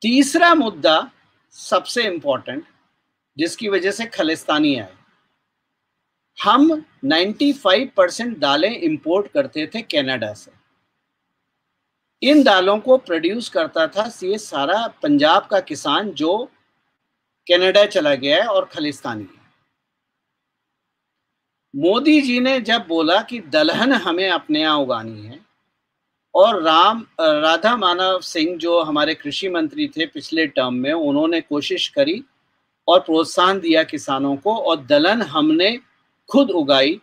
तीसरा मुद्दा सबसे इंपॉर्टेंट, जिसकी वजह से खालिस्तानी आए, हम 95% दालें इंपोर्ट करते थे कनाडा से। इन दालों को प्रोड्यूस करता था ये सारा पंजाब का किसान जो कनाडा चला गया है और खालिस्तानी है। मोदी जी ने जब बोला कि दलहन हमें अपने यहाँ उगानी है, और राधा माधव सिंह जो हमारे कृषि मंत्री थे पिछले टर्म में, उन्होंने कोशिश करी और प्रोत्साहन दिया किसानों को, और दलहन हमने खुद उगाई।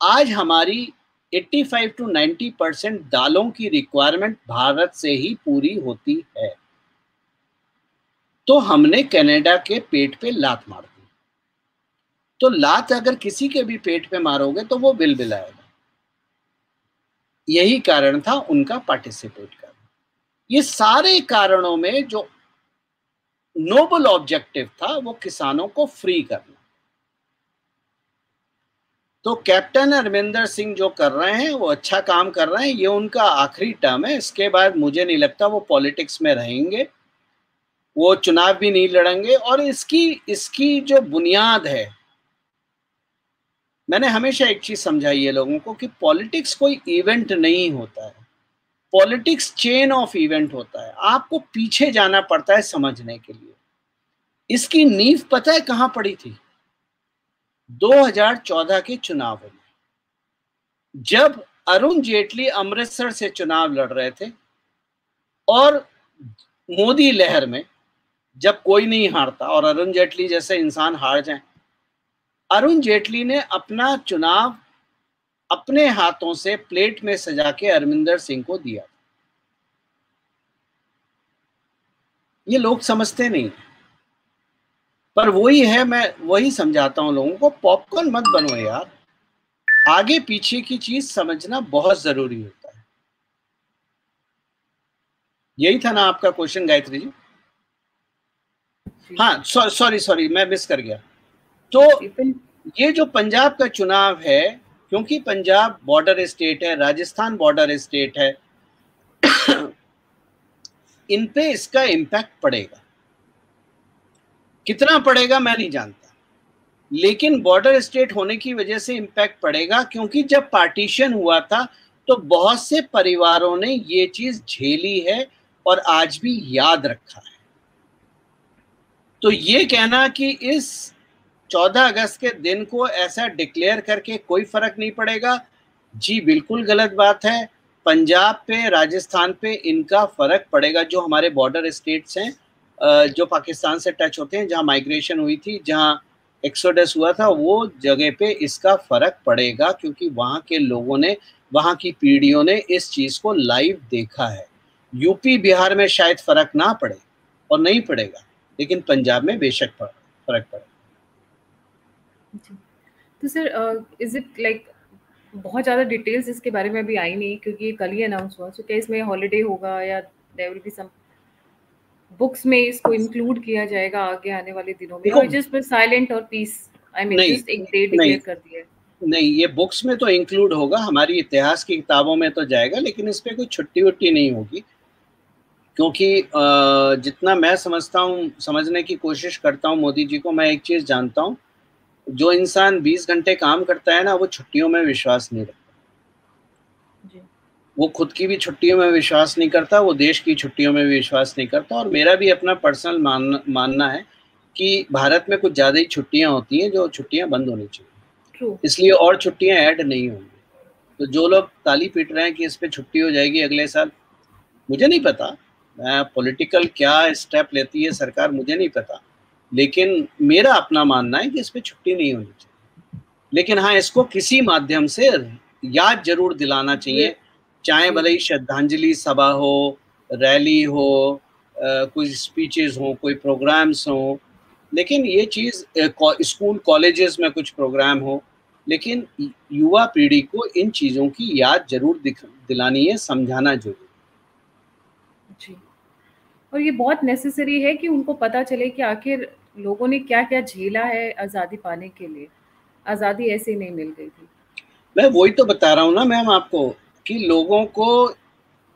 आज हमारी 85 to 90% दालों की रिक्वायरमेंट भारत से ही पूरी होती है। तो हमने कनाडा के पेट पे लात मार दी। तो लात अगर किसी के भी पेट पे मारोगे तो वो बिलबिलाएगा। यही कारण था उनका पार्टिसिपेट करना। ये सारे कारणों में जो नोबल ऑब्जेक्टिव था वो किसानों को फ्री करना। तो कैप्टन अमरिंदर सिंह जो कर रहे हैं वो अच्छा काम कर रहे हैं। ये उनका आखिरी टर्म है, इसके बाद मुझे नहीं लगता वो पॉलिटिक्स में रहेंगे, वो चुनाव भी नहीं लड़ेंगे। और इसकी जो बुनियाद है, मैंने हमेशा एक चीज समझाई है लोगों को कि पॉलिटिक्स कोई इवेंट नहीं होता है, पॉलिटिक्स चेन ऑफ इवेंट होता है। आपको पीछे जाना पड़ता है समझने के लिए। इसकी नींव पता है कहां पड़ी थी? 2014 के चुनाव में, जब अरुण जेटली अमृतसर से चुनाव लड़ रहे थे, और मोदी लहर में जब कोई नहीं हारता और अरुण जेटली जैसे इंसान हार जाए, अरुण जेटली ने अपना चुनाव अपने हाथों से प्लेट में सजा के अमरिंदर सिंह को दिया। ये लोग समझते नहीं, पर वही है, मैं वही समझाता हूं लोगों को, पॉपकॉर्न मत बनो यार, आगे पीछे की चीज समझना बहुत जरूरी होता है। यही था ना आपका क्वेश्चन गायत्री जी? हाँ, सॉरी मैं मिस कर गया। तो ये जो पंजाब का चुनाव है, क्योंकि पंजाब बॉर्डर स्टेट है, राजस्थान बॉर्डर स्टेट है, इन पे इसका इम्पैक्ट पड़ेगा। कितना पड़ेगा मैं नहीं जानता, लेकिन बॉर्डर स्टेट होने की वजह से इम्पैक्ट पड़ेगा। क्योंकि जब पार्टीशन हुआ था तो बहुत से परिवारों ने ये चीज झेली है और आज भी याद रखा है। तो ये कहना कि इस 14 अगस्त के दिन को ऐसा डिक्लेयर करके कोई फर्क नहीं पड़ेगा, जी बिल्कुल गलत बात है। पंजाब पे, राजस्थान पे इनका फर्क पड़ेगा। जो हमारे बॉर्डर स्टेट्स हैं, जो पाकिस्तान से टच होते हैं, जहां माइग्रेशन हुई थी, जहां एक्सोडस हुआ था, वो जगह पे इसका फर्क पड़ेगा। क्योंकि वहां के लोगों ने, वहां की पीढ़ियों ने इस चीज को लाइव देखा है। यूपी बिहार में शायद फर्क ना पड़े और नहीं पड़ेगा, लेकिन पंजाब में बेशक फर्क पड़ेगा। तो सर, इज इट लाइक, बहुत ज़्यादा डिटेल्स इसके बारे में अभी आई नहीं क्योंकि ये कल ही अनाउंस हुआ। सो क्या इसमें हॉलीडे होगा या there will be some books में इसको इंक्लूड किया जाएगा आगे आने वाले दिनों में, और जस्ट साइलेंट और पीस, आई मीन जस्ट एक डेट डिक्लेयर कर दिया है? नहीं, ये बुक्स में तो इंक्लूड होगा, हमारी इतिहास की किताबों में तो जाएगा, लेकिन इस पे कोई छुट्टी वुट्टी नहीं होगी। क्योंकि जितना मैं समझता हूँ, समझने की कोशिश करता हूँ मोदी जी को, मैं एक चीज़ जानता हूँ, जो इंसान 20 घंटे काम करता है ना, वो छुट्टियों में विश्वास नहीं रखता जी। वो खुद की भी छुट्टियों में विश्वास नहीं करता, वो देश की छुट्टियों में भी विश्वास नहीं करता। और मेरा भी अपना पर्सनल मानना है कि भारत में कुछ ज़्यादा ही छुट्टियाँ होती हैं, जो छुट्टियाँ बंद होनी चाहिए, इसलिए और छुट्टियाँ ऐड नहीं होंगी। तो जो लोग ताली पीट रहे हैं कि इस पर छुट्टी हो जाएगी अगले साल, मुझे नहीं पता, मैं पॉलिटिकल क्या स्टेप लेती है सरकार मुझे नहीं पता, लेकिन मेरा अपना मानना है कि इस पर छुट्टी नहीं होनी चाहिए। लेकिन हाँ, इसको किसी माध्यम से याद जरूर दिलाना चाहिए, चाहे भले ही श्रद्धांजलि सभा हो, रैली हो, कोई स्पीचेस हो, कोई प्रोग्राम्स हो, लेकिन ये चीज़ स्कूल कॉलेजेस में कुछ प्रोग्राम हो, लेकिन युवा पीढ़ी को इन चीज़ों की याद जरूर दिलानी है, समझाना जरूर। जी। और ये बहुत नेसेसरी है कि उनको पता चले कि आखिर लोगों ने क्या-क्या झेला है आज़ादी पाने के लिए। आज़ादी ऐसे ही नहीं मिल गई थी। मैं वही तो बता रहा हूँ ना मैम आपको, कि लोगों को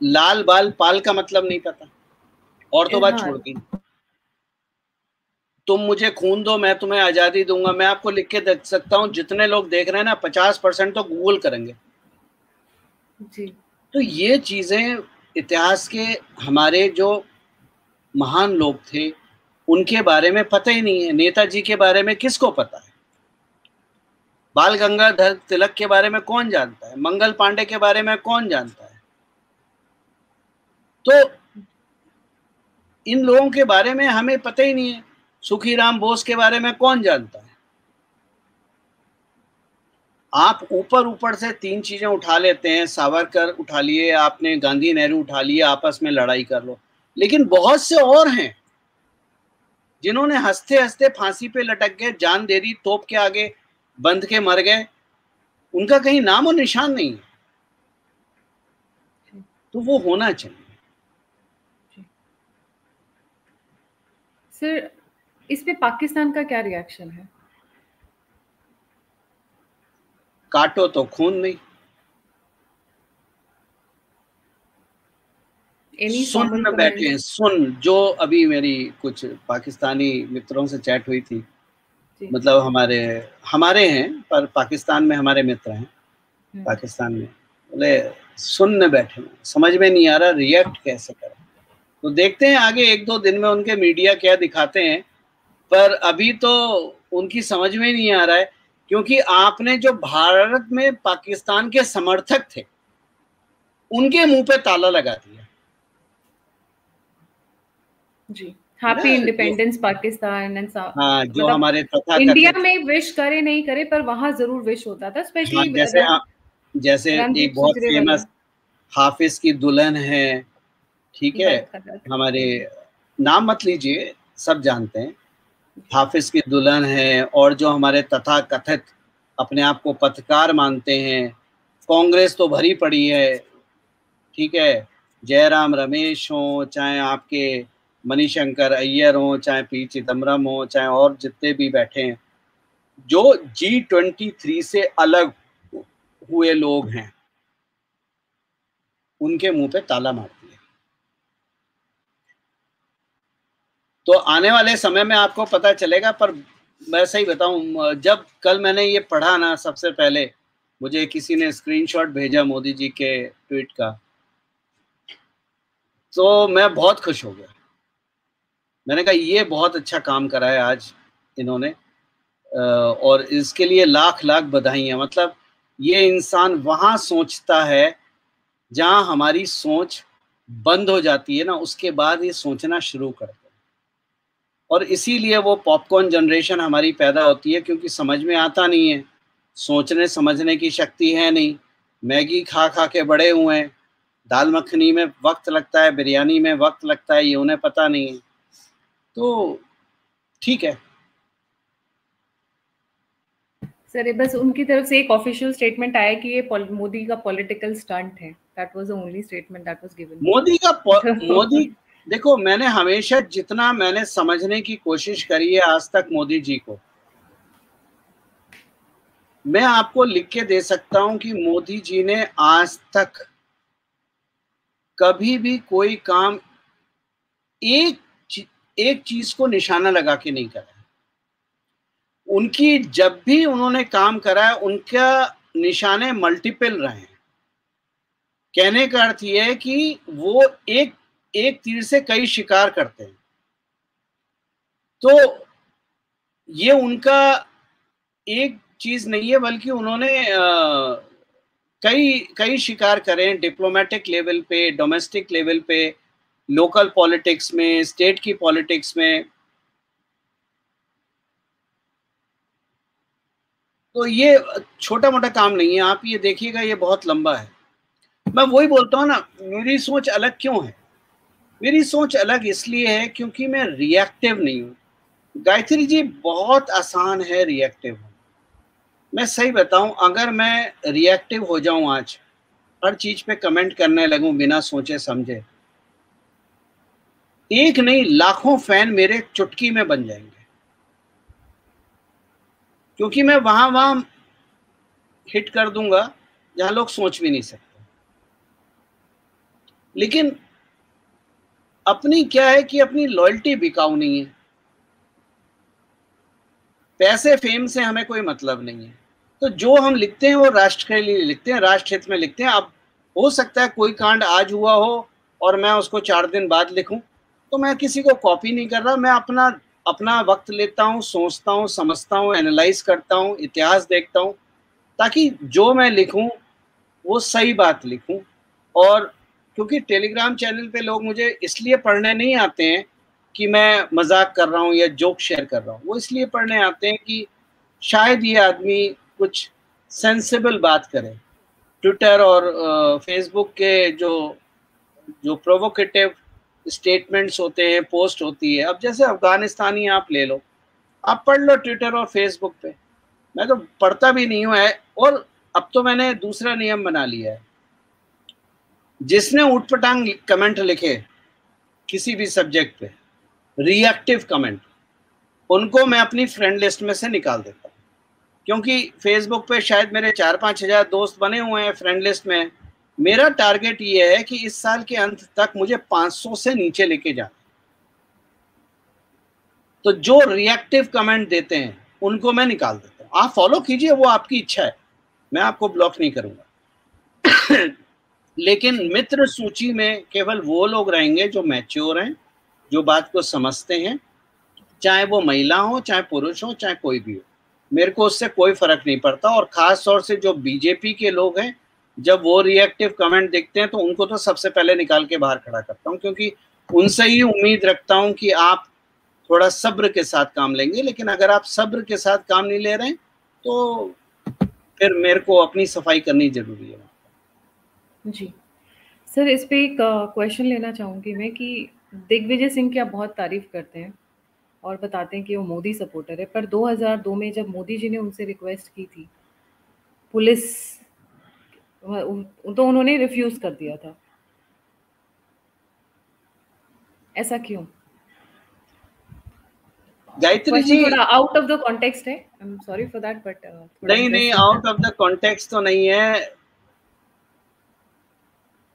लाल बाल पाल का मतलब नहीं पता, और तो बात हाँ, छोड़ दी। तुम मुझे खून दो, मैं तुम्हें आजादी दूंगा। मैं आपको लिख के दे सकता हूँ, जितने लोग देख रहे हैं ना 50% तो गूगल करेंगे। जी। तो ये चीजें इतिहास के हमारे जो महान लोग थे उनके बारे में पता ही नहीं है। नेताजी के बारे में किसको पता है? बाल गंगाधर तिलक के बारे में कौन जानता है? मंगल पांडे के बारे में कौन जानता है? तो इन लोगों के बारे में हमें पता ही नहीं है। सुखीराम बोस के बारे में कौन जानता है? आप ऊपर ऊपर से तीन चीजें उठा लेते हैं, सावरकर उठा लिए आपने, गांधी नेहरू उठा लिए, आपस में लड़ाई कर लो। लेकिन बहुत से और हैं जिन्होंने हंसते हंसते फांसी पे लटक गए, जान दे दी तोप के आगे, बंध के मर गए, उनका कहीं नाम और निशान नहीं है। तो वो होना चाहिए। सर, इस पे पाकिस्तान का क्या रिएक्शन है? काटो तो खून नहीं। एनी फॉर्मल सुन बैठे कमेंट्स? हैं, सुन। जो अभी मेरी कुछ पाकिस्तानी मित्रों से चैट हुई थी, जी। मतलब हमारे हमारे हैं पर पाकिस्तान में हमारे मित्र हैं, पाकिस्तान में, बोले सुनने बैठे हैं, समझ में नहीं आ रहा रिएक्ट कैसे करें। तो देखते हैं आगे एक दो दिन में उनके मीडिया क्या दिखाते हैं, पर अभी तो उनकी समझ में नहीं आ रहा है, क्योंकि आपने जो भारत में पाकिस्तान के समर्थक थे उनके मुंह पे ताला लगा दिया। जी। है ना? हैप्पी जो, इंडिपेंडेंस पाकिस्तान एंड हाँ, जो मतलब हमारे इंडिया तथाकथित, में विश करे नहीं करे पर वहां जरूर विश होता था, हाँ, स्पेशली जैसे रणदीप एक बहुत सुरजेवाला। फेमस हाफिज की दुल्हन है, ठीक है, बरखा तक। हमारे, नाम मत लीजिए, सब जानते हैं, हाफिज की दुल्हन है, और जो हमारे तथाकथित अपने आप को पत्रकार मानते हैं, कांग्रेस तो भरी पड़ी है, ठीक है, जयराम रमेश हो, चाहे आपके मणिशंकर अय्यर हो, चाहे पी चिदम्बरम हो, चाहे और जितने भी बैठे हैं, जो G23 से अलग हुए लोग हैं, उनके मुंह पे ताला मार दिया। तो आने वाले समय में आपको पता चलेगा। पर मैं सही बताऊं, जब कल मैंने ये पढ़ा ना, सबसे पहले मुझे किसी ने स्क्रीनशॉट भेजा मोदी जी के ट्वीट का, तो मैं बहुत खुश हो गया। मैंने कहा ये बहुत अच्छा काम करा है आज इन्होंने, और इसके लिए लाख लाख बधाइयाँ। मतलब ये इंसान वहां सोचता है जहां हमारी सोच बंद हो जाती है ना, उसके बाद ये सोचना शुरू करते हैं। और इसीलिए वो पॉपकॉर्न जनरेशन हमारी पैदा होती है, क्योंकि समझ में आता नहीं है, सोचने समझने की शक्ति है नहीं। मैगी खा खा के बड़े हुए हैं, दाल मखनी में वक्त लगता है, बिरयानी में वक्त लगता है, ये उन्हें पता नहीं है। तो ठीक है। सर, ये बस उनकी तरफ से एक ऑफिशियल स्टेटमेंट आया कि ये मोदी का पॉलिटिकल स्टंट है। That was the only statement that was given. Modi का मोदी, देखो, मैंने हमेशा जितना मैंने समझने की कोशिश करी है आज तक मोदी जी को, मैं आपको लिख के दे सकता हूं कि मोदी जी ने आज तक कभी भी कोई काम एक एक चीज को निशाना लगा के नहीं करा। उनकी जब भी उन्होंने काम करा है, उनका निशाने मल्टीपल रहे हैं। कहने का अर्थ ये है कि वो एक एक तीर से कई शिकार करते हैं। तो ये उनका एक चीज नहीं है, बल्कि उन्होंने कई कई शिकार करे हैं, डिप्लोमेटिक लेवल पे, डोमेस्टिक लेवल पे, लोकल पॉलिटिक्स में, स्टेट की पॉलिटिक्स में। तो ये छोटा मोटा काम नहीं है, आप ये देखिएगा, ये बहुत लंबा है। मैं वही बोलता हूँ ना, मेरी सोच अलग क्यों है? मेरी सोच अलग इसलिए है क्योंकि मैं रिएक्टिव नहीं हूँ। गायत्री जी, बहुत आसान है रिएक्टिव। मैं सही बताऊं, अगर मैं रिएक्टिव हो जाऊं आज, हर चीज पे कमेंट करने लगूं बिना सोचे समझे, एक नहीं, लाखों फैन मेरे चुटकी में बन जाएंगे, क्योंकि मैं वहां वहां हिट कर दूंगा जहां लोग सोच भी नहीं सकते। लेकिन अपनी क्या है कि अपनी लॉयल्टी बिकाऊ नहीं है। पैसे फेम से हमें कोई मतलब नहीं है। तो जो हम लिखते हैं वो राष्ट्र के लिए लिखते हैं, राष्ट्र हित में लिखते हैं। अब हो सकता है कोई कांड आज हुआ हो और मैं उसको 4 दिन बाद लिखूं, तो मैं किसी को कॉपी नहीं कर रहा। मैं अपना अपना वक्त लेता हूं, सोचता हूं, समझता हूं, एनालाइज करता हूं, इतिहास देखता हूं, ताकि जो मैं लिखूं वो सही बात लिखूं। और क्योंकि टेलीग्राम चैनल पे लोग मुझे इसलिए पढ़ने नहीं आते हैं कि मैं मजाक कर रहा हूँ या जोक शेयर कर रहा हूँ, वो इसलिए पढ़ने आते हैं कि शायद ये आदमी कुछ सेंसिबल बात करे। ट्विटर और फेसबुक के जो जो प्रोवोकेटिव स्टेटमेंट्स होते हैं, पोस्ट होती है, अब जैसे अफगानिस्तानी आप ले लो, आप पढ़ लो ट्विटर और फेसबुक पे। मैं तो पढ़ता भी नहीं हूँ है। और अब तो मैंने दूसरा नियम बना लिया है, जिसने उठपटांग कमेंट लिखे किसी भी सब्जेक्ट पे, रिएक्टिव कमेंट, उनको मैं अपनी फ्रेंड लिस्ट में से निकाल देता हूँ। क्योंकि फेसबुक पे शायद मेरे 4-5 हज़ार दोस्त बने हुए हैं फ्रेंड लिस्ट में। मेरा टारगेट ये है कि इस साल के अंत तक मुझे 500 से नीचे लेके जाना। तो जो रिएक्टिव कमेंट देते हैं उनको मैं निकाल देता हूँ। आप फॉलो कीजिए, वो आपकी इच्छा है, मैं आपको ब्लॉक नहीं करूंगा। लेकिन जी। मित्र सूची में केवल वो लोग रहेंगे जो मैच्योर हैं, जो बात को समझते हैं, चाहे वो महिला हो, चाहे पुरुष हो, चाहे कोई भी हो। मेरे को उससे कोई फर्क नहीं पड़ता। और खास तौर से जो बीजेपी के लोग हैं, जब वो रिएक्टिव कमेंट देखते हैं तो उनको तो सबसे पहले निकाल के बाहर खड़ा करता हूँ, क्योंकि उनसे ही उम्मीद रखता हूँ कि आप थोड़ा सब्र के साथ काम लेंगे। लेकिन अगर आप सब्र के साथ काम नहीं ले रहे हैं तो फिर मेरे को अपनी सफाई करनी जरूरी है। जी। सर, इस पे एक क्वेश्चन लेना चाहूँगी मैं कि दिग्विजय सिंह की आप बहुत तारीफ़ करते हैं और बताते हैं कि वो मोदी सपोर्टर है, पर 2002 में जब मोदी जी ने उनसे रिक्वेस्ट की थी, पुलिस तो उन्होंने रिफ्यूज़ कर दिया था। ऐसा क्यों? गायत्री क्वेश्चन जी, थोड़ा आउट ऑफ द कॉन्टेक्स्ट है। I am sorry for that, but थोड़ा नहीं नहीं, इंटरेस्टिंग था। आउट ऑफ द कॉन्टेक्स्ट तो नहीं है,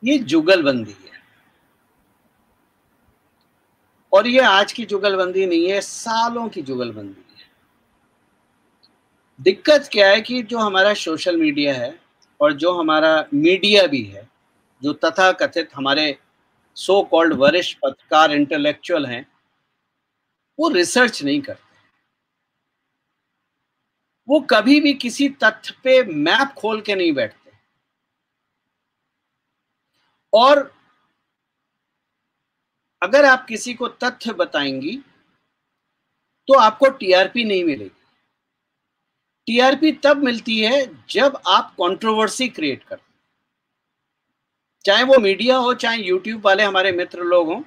ये जुगलबंदी है। और ये आज की जुगलबंदी नहीं है, सालों की जुगलबंदी है। दिक्कत क्या है कि जो हमारा सोशल मीडिया है और जो हमारा मीडिया भी है, जो तथाकथित हमारे सो कॉल्ड वरिष्ठ पत्रकार इंटेलेक्चुअल हैं, वो रिसर्च नहीं करते। वो कभी भी किसी तथ्य पे मैप खोल के नहीं बैठते। और अगर आप किसी को तथ्य बताएंगी तो आपको टीआरपी नहीं मिलेगी। टीआरपी तब मिलती है जब आप कंट्रोवर्सी क्रिएट करते, चाहे वो मीडिया हो, चाहे यूट्यूब वाले हमारे मित्र लोग हों।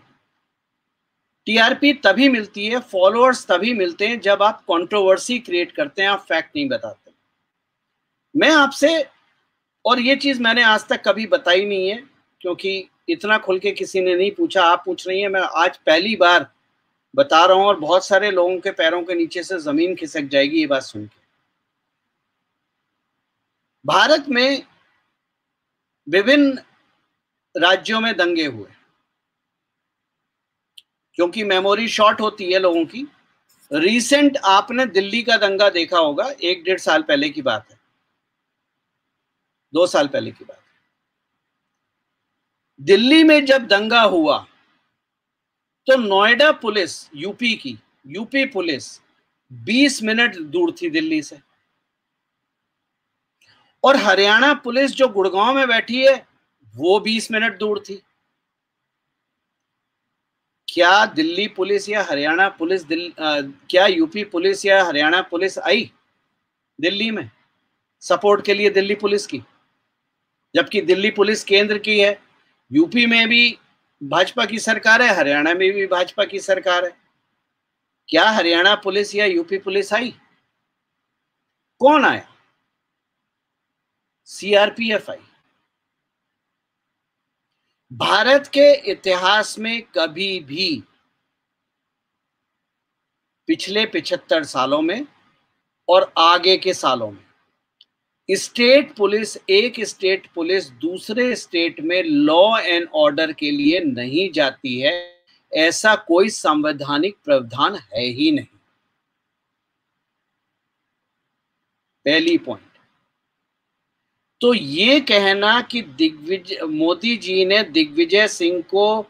टीआरपी तभी मिलती है, फॉलोअर्स तभी मिलते हैं जब आप कंट्रोवर्सी क्रिएट करते हैं, आप फैक्ट नहीं बताते। मैं आपसे, और ये चीज मैंने आज तक कभी बताई नहीं है, क्योंकि इतना खुल के किसी ने नहीं पूछा, आप पूछ रही हैं, मैं आज पहली बार बता रहा हूं। और बहुत सारे लोगों के पैरों के नीचे से जमीन खिसक जाएगी ये बात सुन के। भारत में विभिन्न राज्यों में दंगे हुए, क्योंकि मेमोरी शॉर्ट होती है लोगों की। रिसेंट आपने दिल्ली का दंगा देखा होगा, 1-1.5 साल पहले की बात है, 2 साल पहले की बात है। दिल्ली में जब दंगा हुआ तो Noida police, UP police 20 minute दूर थी दिल्ली से। और हरियाणा पुलिस जो गुड़गांव में बैठी है वो 20 मिनट दूर थी। क्या दिल्ली पुलिस या हरियाणा पुलिस क्या यूपी पुलिस या हरियाणा पुलिस आई दिल्ली में सपोर्ट के लिए दिल्ली पुलिस की? जबकि दिल्ली पुलिस केंद्र की है, यूपी में भी भाजपा की सरकार है, हरियाणा में भी भाजपा की सरकार है। क्या हरियाणा पुलिस या यूपी पुलिस आई? कौन आया? सीआरपीएफ आई। भारत के इतिहास में कभी भी पिछले 75 सालों में और आगे के सालों में। एक स्टेट पुलिस दूसरे स्टेट में लॉ एंड ऑर्डर के लिए नहीं जाती है, ऐसा कोई संवैधानिक प्रावधान है ही नहीं। पहली पॉइंट। तो ये कहना कि मोदी जी ने दिग्विजय सिंह को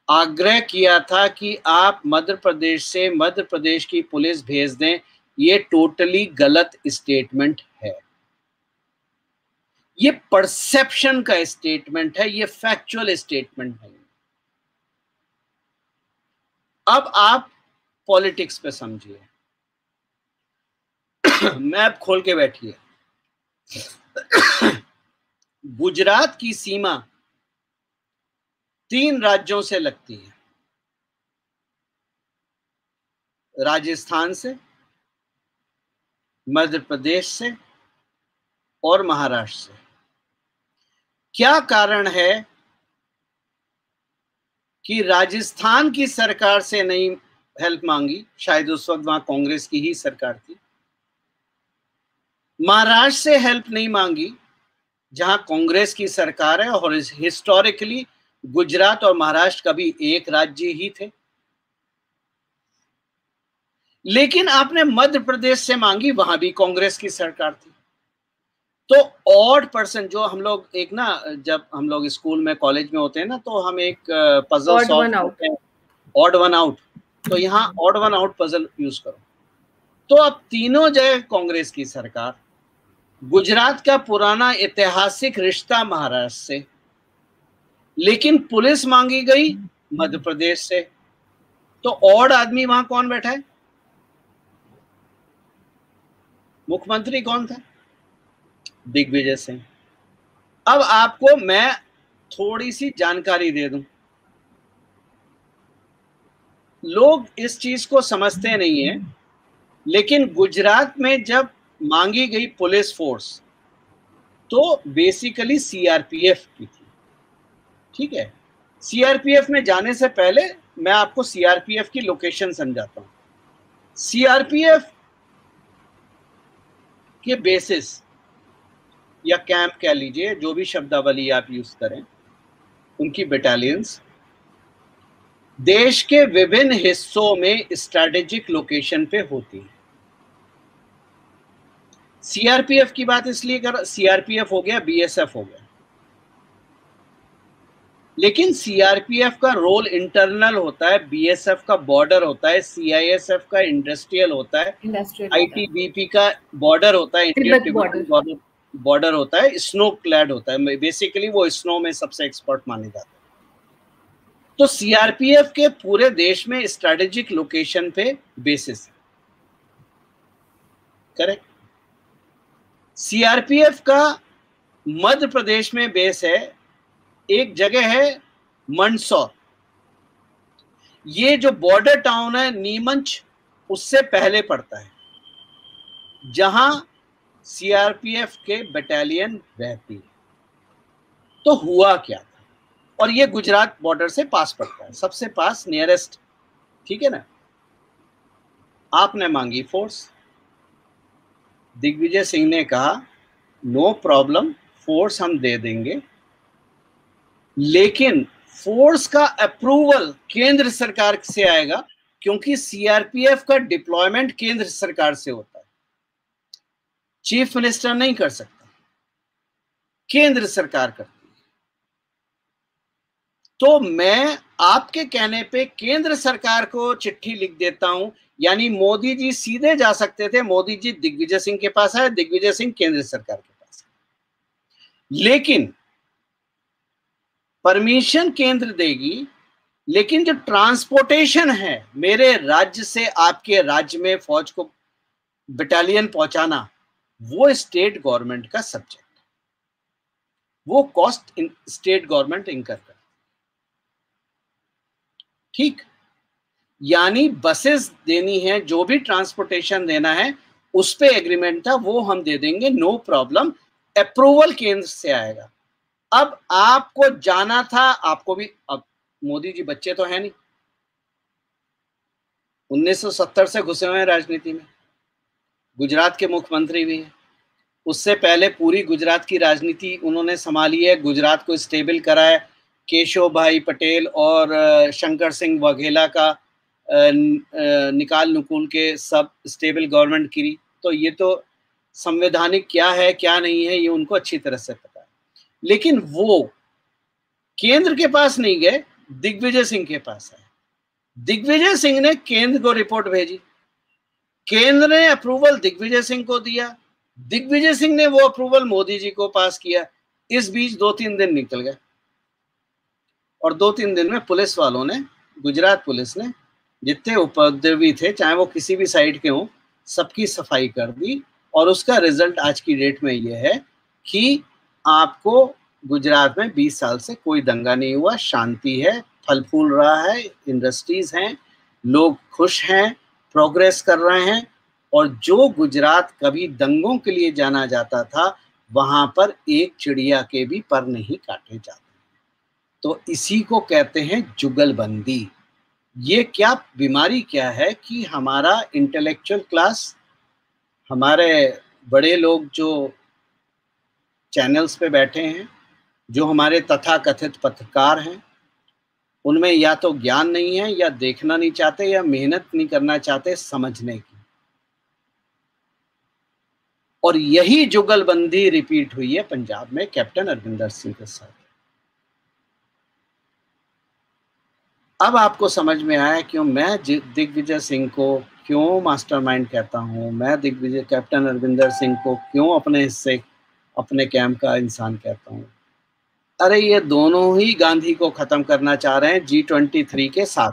आग्रह किया था कि आप मध्य प्रदेश की पुलिस भेज दें, ये टोटली गलत स्टेटमेंट है। ये परसेप्शन का स्टेटमेंट है, ये फैक्चुअल स्टेटमेंट है। अब आप पॉलिटिक्स पे समझिए। मैप खोल के बैठिए। गुजरात की सीमा 3 राज्यों से लगती है, राजस्थान से, मध्य प्रदेश से और महाराष्ट्र से। क्या कारण है कि राजस्थान की सरकार से नहीं हेल्प मांगी? शायद उस वक्त वहां कांग्रेस की ही सरकार थी। महाराष्ट्र से हेल्प नहीं मांगी जहां कांग्रेस की सरकार है, और हिस्टोरिकली गुजरात और महाराष्ट्र कभी एक राज्य ही थे। लेकिन आपने मध्य प्रदेश से मांगी, वहां भी कांग्रेस की सरकार थी। तो ऑड पर्सन, जो हम लोग एक ना, जब हम लोग स्कूल में कॉलेज में होते हैं ना, तो हम एक पजल सॉल्व करते हैं, ऑड वन आउट। तो यहाँ odd one out puzzle use करो। तो अब तीनों जगह कांग्रेस की सरकार, गुजरात का पुराना ऐतिहासिक रिश्ता महाराष्ट्र से, लेकिन पुलिस मांगी गई मध्य प्रदेश से। तो ऑड आदमी वहां कौन बैठा है? मुख्यमंत्री कौन था? दिग्विजय सिंह। अब आपको मैं थोड़ी सी जानकारी दे दूं। लोग इस चीज को समझते नहीं है, लेकिन गुजरात में जब मांगी गई पुलिस फोर्स तो बेसिकली सीआरपीएफ की थी। ठीक है, सीआरपीएफ में जाने से पहले मैं आपको सीआरपीएफ की लोकेशन समझाता हूं। सीआरपीएफ के बेसिस या कैंप कह लीजिए, जो भी शब्दावली आप यूज करें, उनकी बटालियंस देश के विभिन्न हिस्सों में स्ट्रेटेजिक लोकेशन पे होती है। सीआरपीएफ की बात इसलिए कर, सीआरपीएफ हो गया, बीएसएफ हो गया, लेकिन सीआरपीएफ का रोल इंटरनल होता है, बीएसएफ का बॉर्डर होता है, सीआईएसएफ का इंडस्ट्रियल होता है, आईटीबीपी का बॉर्डर होता है, इंडियन बॉर्डर होता है, स्नो क्लैड होता है। बेसिकली वो स्नो में सबसे एक्सपर्ट माने जाते हैं। तो सीआरपीएफ के पूरे देश में स्ट्रेटेजिक लोकेशन पे बेसिस है। करेक्ट। सीआरपीएफ का मध्य प्रदेश में बेस है, एक जगह है मंदसौर। ये जो बॉर्डर टाउन है नीमच, उससे पहले पड़ता है, जहां सीआरपीएफ के बटालियन रहती है। तो हुआ क्या था? और ये गुजरात बॉर्डर से पास पड़ता है, सबसे पास, नियरेस्ट। ठीक है ना। आपने मांगी फोर्स, दिग्विजय सिंह ने कहा नो प्रॉब्लम, फोर्स हम दे देंगे, लेकिन फोर्स का अप्रूवल केंद्र सरकार से आएगा, क्योंकि सीआरपीएफ का डिप्लॉयमेंट केंद्र सरकार से होता है। चीफ मिनिस्टर नहीं कर सकता, केंद्र सरकार करती है। तो मैं आपके कहने पे केंद्र सरकार को चिट्ठी लिख देता हूं, यानी मोदी जी सीधे जा सकते थे, मोदी जी दिग्विजय सिंह के पास है, दिग्विजय सिंह केंद्र सरकार के पास है। लेकिन परमिशन केंद्र देगी, लेकिन जो ट्रांसपोर्टेशन है मेरे राज्य से आपके राज्य में फौज को बटालियन पहुंचाना, वो स्टेट गवर्नमेंट का सब्जेक्ट, वो कॉस्ट स्टेट गवर्नमेंट इंकर करती। ठीक, यानी बसेस देनी है, जो भी ट्रांसपोर्टेशन देना है, उस पे एग्रीमेंट था, वो हम दे देंगे, नो प्रॉब्लम, अप्रूवल केंद्र से आएगा। अब आपको जाना था, आपको भी, अब मोदी जी बच्चे तो है नहीं, 1970 से घुसे हुए हैं राजनीति में, गुजरात के मुख्यमंत्री भी हैं। उससे पहले पूरी गुजरात की राजनीति उन्होंने संभाली है, गुजरात को स्टेबल करा है। केशव भाई पटेल और शंकर सिंह वाघेला का निकाल नुकुल के सब स्टेबल गवर्नमेंट की। तो ये तो संवैधानिक क्या है क्या नहीं है ये उनको अच्छी तरह से पता है। लेकिन वो केंद्र के पास नहीं गए, दिग्विजय सिंह के पास आए। दिग्विजय सिंह ने केंद्र को रिपोर्ट भेजी, केंद्र ने अप्रूवल दिग्विजय सिंह को दिया, दिग्विजय सिंह ने वो अप्रूवल मोदी जी को पास किया। इस बीच 2-3 दिन निकल गए और 2-3 दिन में पुलिस वालों ने, गुजरात पुलिस ने जितने उपद्रवी थे चाहे वो किसी भी साइड के हों, सबकी सफाई कर दी। और उसका रिजल्ट आज की डेट में ये है कि आपको गुजरात में 20 साल से कोई दंगा नहीं हुआ, शांति है, फल फूल रहा है, इंडस्ट्रीज हैं, लोग खुश हैं, प्रोग्रेस कर रहे हैं। और जो गुजरात कभी दंगों के लिए जाना जाता था वहां पर एक चिड़िया के भी पर नहीं काटे जाते। तो इसी को कहते हैं जुगलबंदी। ये क्या बीमारी क्या है कि हमारा इंटेलेक्चुअल क्लास, हमारे बड़े लोग जो चैनल्स पे बैठे हैं, जो हमारे तथाकथित पत्रकार हैं, उनमें या तो ज्ञान नहीं है या देखना नहीं चाहते या मेहनत नहीं करना चाहते समझने की। और यही जुगलबंदी रिपीट हुई है पंजाब में कैप्टन अरविंदर सिंह के साथ। अब आपको समझ में आया क्यों मैं दिग्विजय सिंह को क्यों मास्टरमाइंड कहता हूं, मैं दिग्विजय कैप्टन अरविंदर सिंह को क्यों अपने हिस्से, अपने कैंप का इंसान कहता हूं। अरे ये दोनों ही गांधी को खत्म करना चाह रहे हैं G23 के साथ।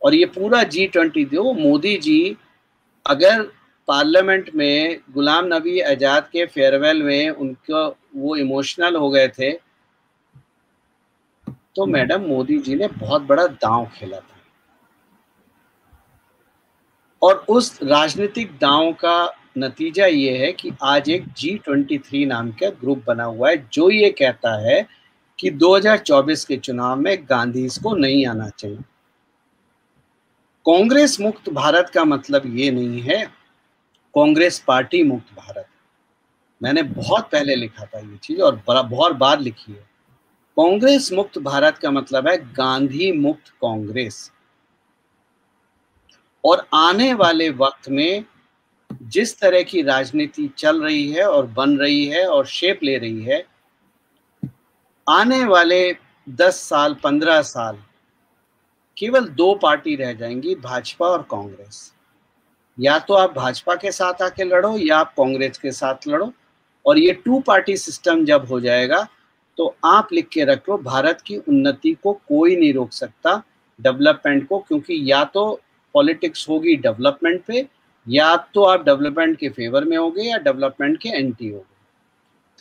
और ये पूरा G20 जो मोदी जी अगर पार्लियामेंट में गुलाम नबी आजाद के फेयरवेल में उनको वो इमोशनल हो गए थे, तो मैडम मोदी जी ने बहुत बड़ा दांव खेला था। और उस राजनीतिक दांव का नतीजा ये है कि आज एक G23 नाम का ग्रुप बना हुआ है जो ये कहता है कि 2024 के चुनाव में गांधी को नहीं आना चाहिए। कांग्रेस मुक्त भारत का मतलब ये नहीं है कांग्रेस पार्टी मुक्त भारत। मैंने बहुत पहले लिखा था ये चीज और बहुत बार लिखी है। कांग्रेस मुक्त भारत का मतलब है गांधी मुक्त कांग्रेस। और आने वाले वक्त में जिस तरह की राजनीति चल रही है और बन रही है और शेप ले रही है, आने वाले 10 साल 15 साल केवल 2 पार्टी रह जाएंगी, भाजपा और कांग्रेस। या तो आप भाजपा के साथ आके लड़ो या आप कांग्रेस के साथ लड़ो। और ये 2 पार्टी सिस्टम जब हो जाएगा तो आप लिख के रख लो, भारत की उन्नति को कोई नहीं रोक सकता, डेवलपमेंट को। क्योंकि या तो पॉलिटिक्स होगी डेवलपमेंट पे, या तो आप डेवलपमेंट के फेवर में होगे या डेवलपमेंट के एंटी होगे।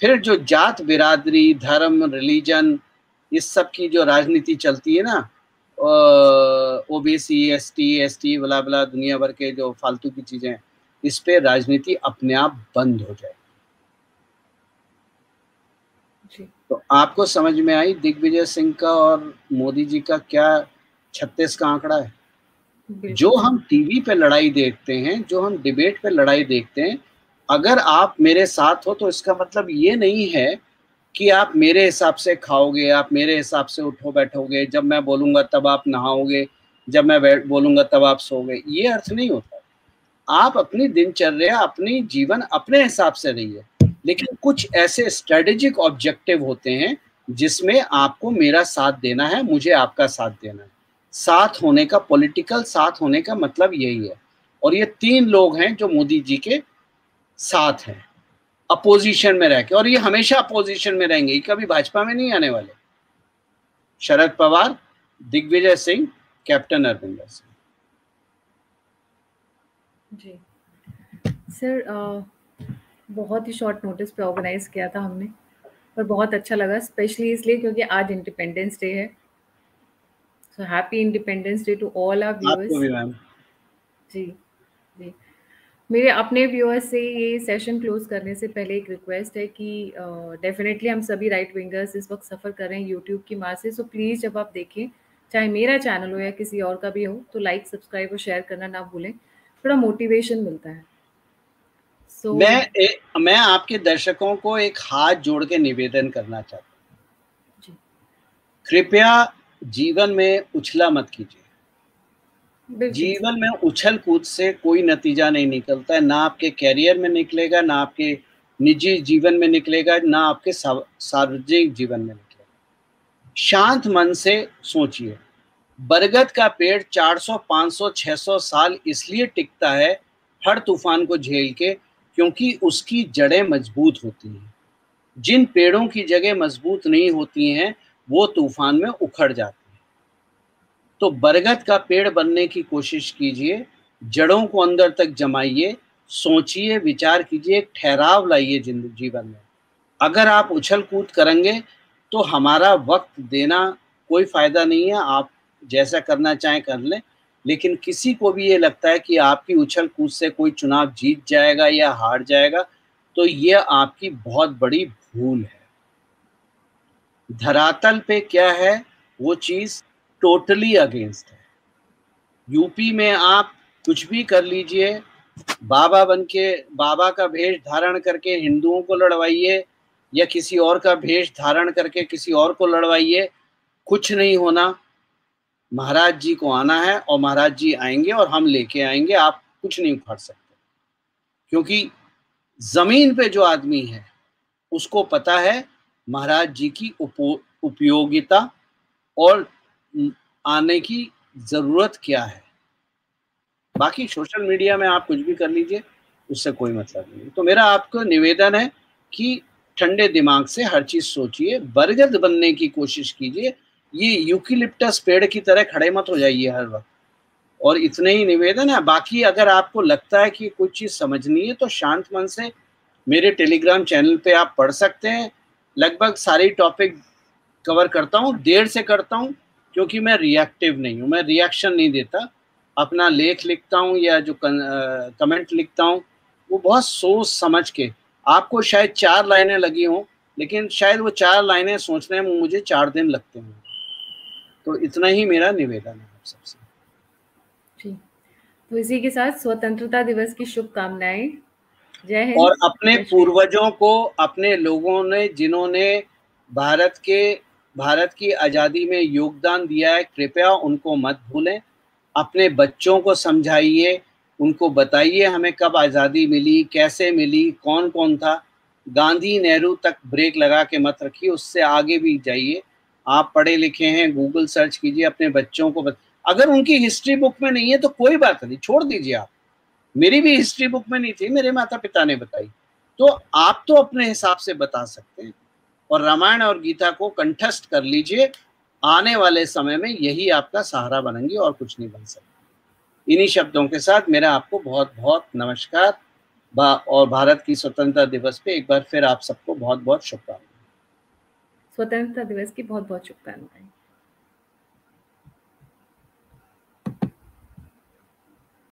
फिर जो जात बिरादरी, धर्म, रिलीजन, इस सब की जो राजनीति चलती है ना, ओबीसी, एसटी बला बला दुनिया भर के जो फालतू की चीजें, इस पे राजनीति अपने आप बंद हो जाए। तो आपको समझ में आई दिग्विजय सिंह का और मोदी जी का क्या 36 का आंकड़ा है। जो हम टीवी पे लड़ाई देखते हैं, जो हम डिबेट पे लड़ाई देखते हैं, अगर आप मेरे साथ हो तो इसका मतलब ये नहीं है कि आप मेरे हिसाब से खाओगे, आप मेरे हिसाब से उठो बैठोगे, जब मैं बोलूंगा तब आप नहाओगे, जब मैं बोलूंगा तब आप सोओगे। ये अर्थ नहीं होता। आप अपनी दिनचर्या, अपनी जीवन अपने हिसाब से रहिए, लेकिन कुछ ऐसे स्ट्रेटेजिक ऑब्जेक्टिव होते हैं जिसमें आपको मेरा साथ देना है, मुझे आपका साथ देना है। साथ होने का, पॉलिटिकल साथ होने का मतलब यही है। और ये 3 लोग हैं जो मोदी जी के साथ हैं, अपोजिशन में रह के, और ये हमेशा अपोजिशन में रहेंगे, कभी भाजपा में नहीं आने वाले। शरद पवार, दिग्विजय सिंह, कैप्टन अरविंदर सिंह। जी सर, बहुत ही शॉर्ट नोटिस पे ऑर्गेनाइज किया था हमने, पर बहुत अच्छा लगा, स्पेशली इसलिए क्योंकि आज इंडिपेंडेंस डे है। So happy Independence Day to all our viewers. आपको भी मैम। जी जी, मेरे अपने व्यूअर्स से ये सेशन क्लोज करने से पहले एक रिक्वेस्ट है कि डेफिनेटली हम सभी राइट विंगर्स इस वक्त सफ़र कर रहे हैं यूट्यूब की मार से। सो प्लीज़ जब आप देखें चाहे मेरा चैनल हो या किसी और का भी हो, तो लाइक, सब्सक्राइब और शेयर करना ना भूलें। थोड़ा मोटिवेशन मिलता है। सो मैं आपके दर्शकों को एक हाथ जोड़ के निवेदन करना चाहता हूँ, जी, कृपया जीवन में उछला मत कीजिए। बिल्कुल सही। जीवन में उछल कूद से कोई नतीजा नहीं निकलता है, ना आपके करियर में निकलेगा, ना आपके निजी जीवन में निकलेगा, ना आपके सार्वजनिक जीवन में निकलेगा। शांत मन से सोचिए। बरगद का पेड़ 400, 500, 600 साल इसलिए टिकता है हर तूफान को झेल के, क्योंकि उसकी जड़ें मजबूत होती हैं। जिन पेड़ों की जगह मजबूत नहीं होती हैं, वो तूफान में उखड़ जाते हैं। तो बरगद का पेड़ बनने की कोशिश कीजिए, जड़ों को अंदर तक जमाइए, सोचिए, विचार कीजिए, एक ठहराव लाइए जीवन में। अगर आप उछल कूद करेंगे तो हमारा वक्त देना कोई फायदा नहीं है। आप जैसा करना चाहें कर लें, लेकिन किसी को भी ये लगता है कि आपकी उछल कूद से कोई चुनाव जीत जाएगा या हार जाएगा, तो ये आपकी बहुत बड़ी भूल है। धरातल पे क्या है, वो चीज टोटली अगेंस्ट है। यूपी में आप कुछ भी कर लीजिए, बाबा बन के, बाबा का भेष धारण करके हिंदुओं को लड़वाइए या किसी और का भेष धारण करके किसी और को लड़वाइए, कुछ नहीं होना। महाराज जी को आना है और महाराज जी आएंगे और हम लेके आएंगे, आप कुछ नहीं उखाड़ सकते। क्योंकि जमीन पे जो आदमी है उसको पता है महाराज जी की उपयोगिता और आने की जरूरत क्या है। बाकी सोशल मीडिया में आप कुछ भी कर लीजिए, उससे कोई मतलब नहीं। तो मेरा आपको निवेदन है कि ठंडे दिमाग से हर चीज सोचिए, बरगद बनने की कोशिश कीजिए। ये यूकेलिप्टस पेड़ की तरह खड़े मत हो जाइए हर वक्त। और इतने ही निवेदन है। बाकी अगर आपको लगता है कि कुछ चीज समझनी है तो शांत मन से मेरे टेलीग्राम चैनल पे आप पढ़ सकते हैं। लगभग सारी टॉपिक कवर करता हूँ, देर से करता हूँ क्योंकि मैं रिएक्टिव नहीं हूँ, मैं रिएक्शन नहीं देता। अपना लेख लिखता हूँ या जो कमेंट लिखता हूँ वो बहुत सोच समझ के। आपको शायद 4 लाइनें लगी हों, लेकिन शायद वो 4 लाइनें सोचने में मुझे 4 दिन लगते हैं। तो इतना ही मेरा निवेदन है आप सबसे। जी, तो इसी के साथ स्वतंत्रता दिवस की शुभकामनाएं। जय हिंद, और अपने जय श्री राम। पूर्वजों को, अपने लोगों ने जिन्होंने भारत की आज़ादी में योगदान दिया है, कृपया उनको मत भूलें। अपने बच्चों को समझाइए, उनको बताइए हमें कब आज़ादी मिली, कैसे मिली, कौन कौन था। गांधी नेहरू तक ब्रेक लगा के मत रखिए, उससे आगे भी जाइए। आप पढ़े लिखे हैं, गूगल सर्च कीजिए, अपने बच्चों को अगर उनकी हिस्ट्री बुक में नहीं है तो कोई बात नहीं, छोड़ दीजिए आप। मेरी भी हिस्ट्री बुक में नहीं थी, मेरे माता पिता ने बताई। तो आप तो अपने हिसाब से बता सकते हैं। और रामायण और गीता को कंठस्थ कर लीजिए, आने वाले समय में यही आपका सहारा बनेंगे और कुछ नहीं बन सकता। इन्हीं शब्दों के साथ मेरा आपको बहुत बहुत नमस्कार। और भारत की स्वतंत्रता दिवस पे एक बार फिर आप सबको बहुत बहुत शुभकामनाएं। स्वतंत्रता दिवस की बहुत बहुत शुभकामनाएं।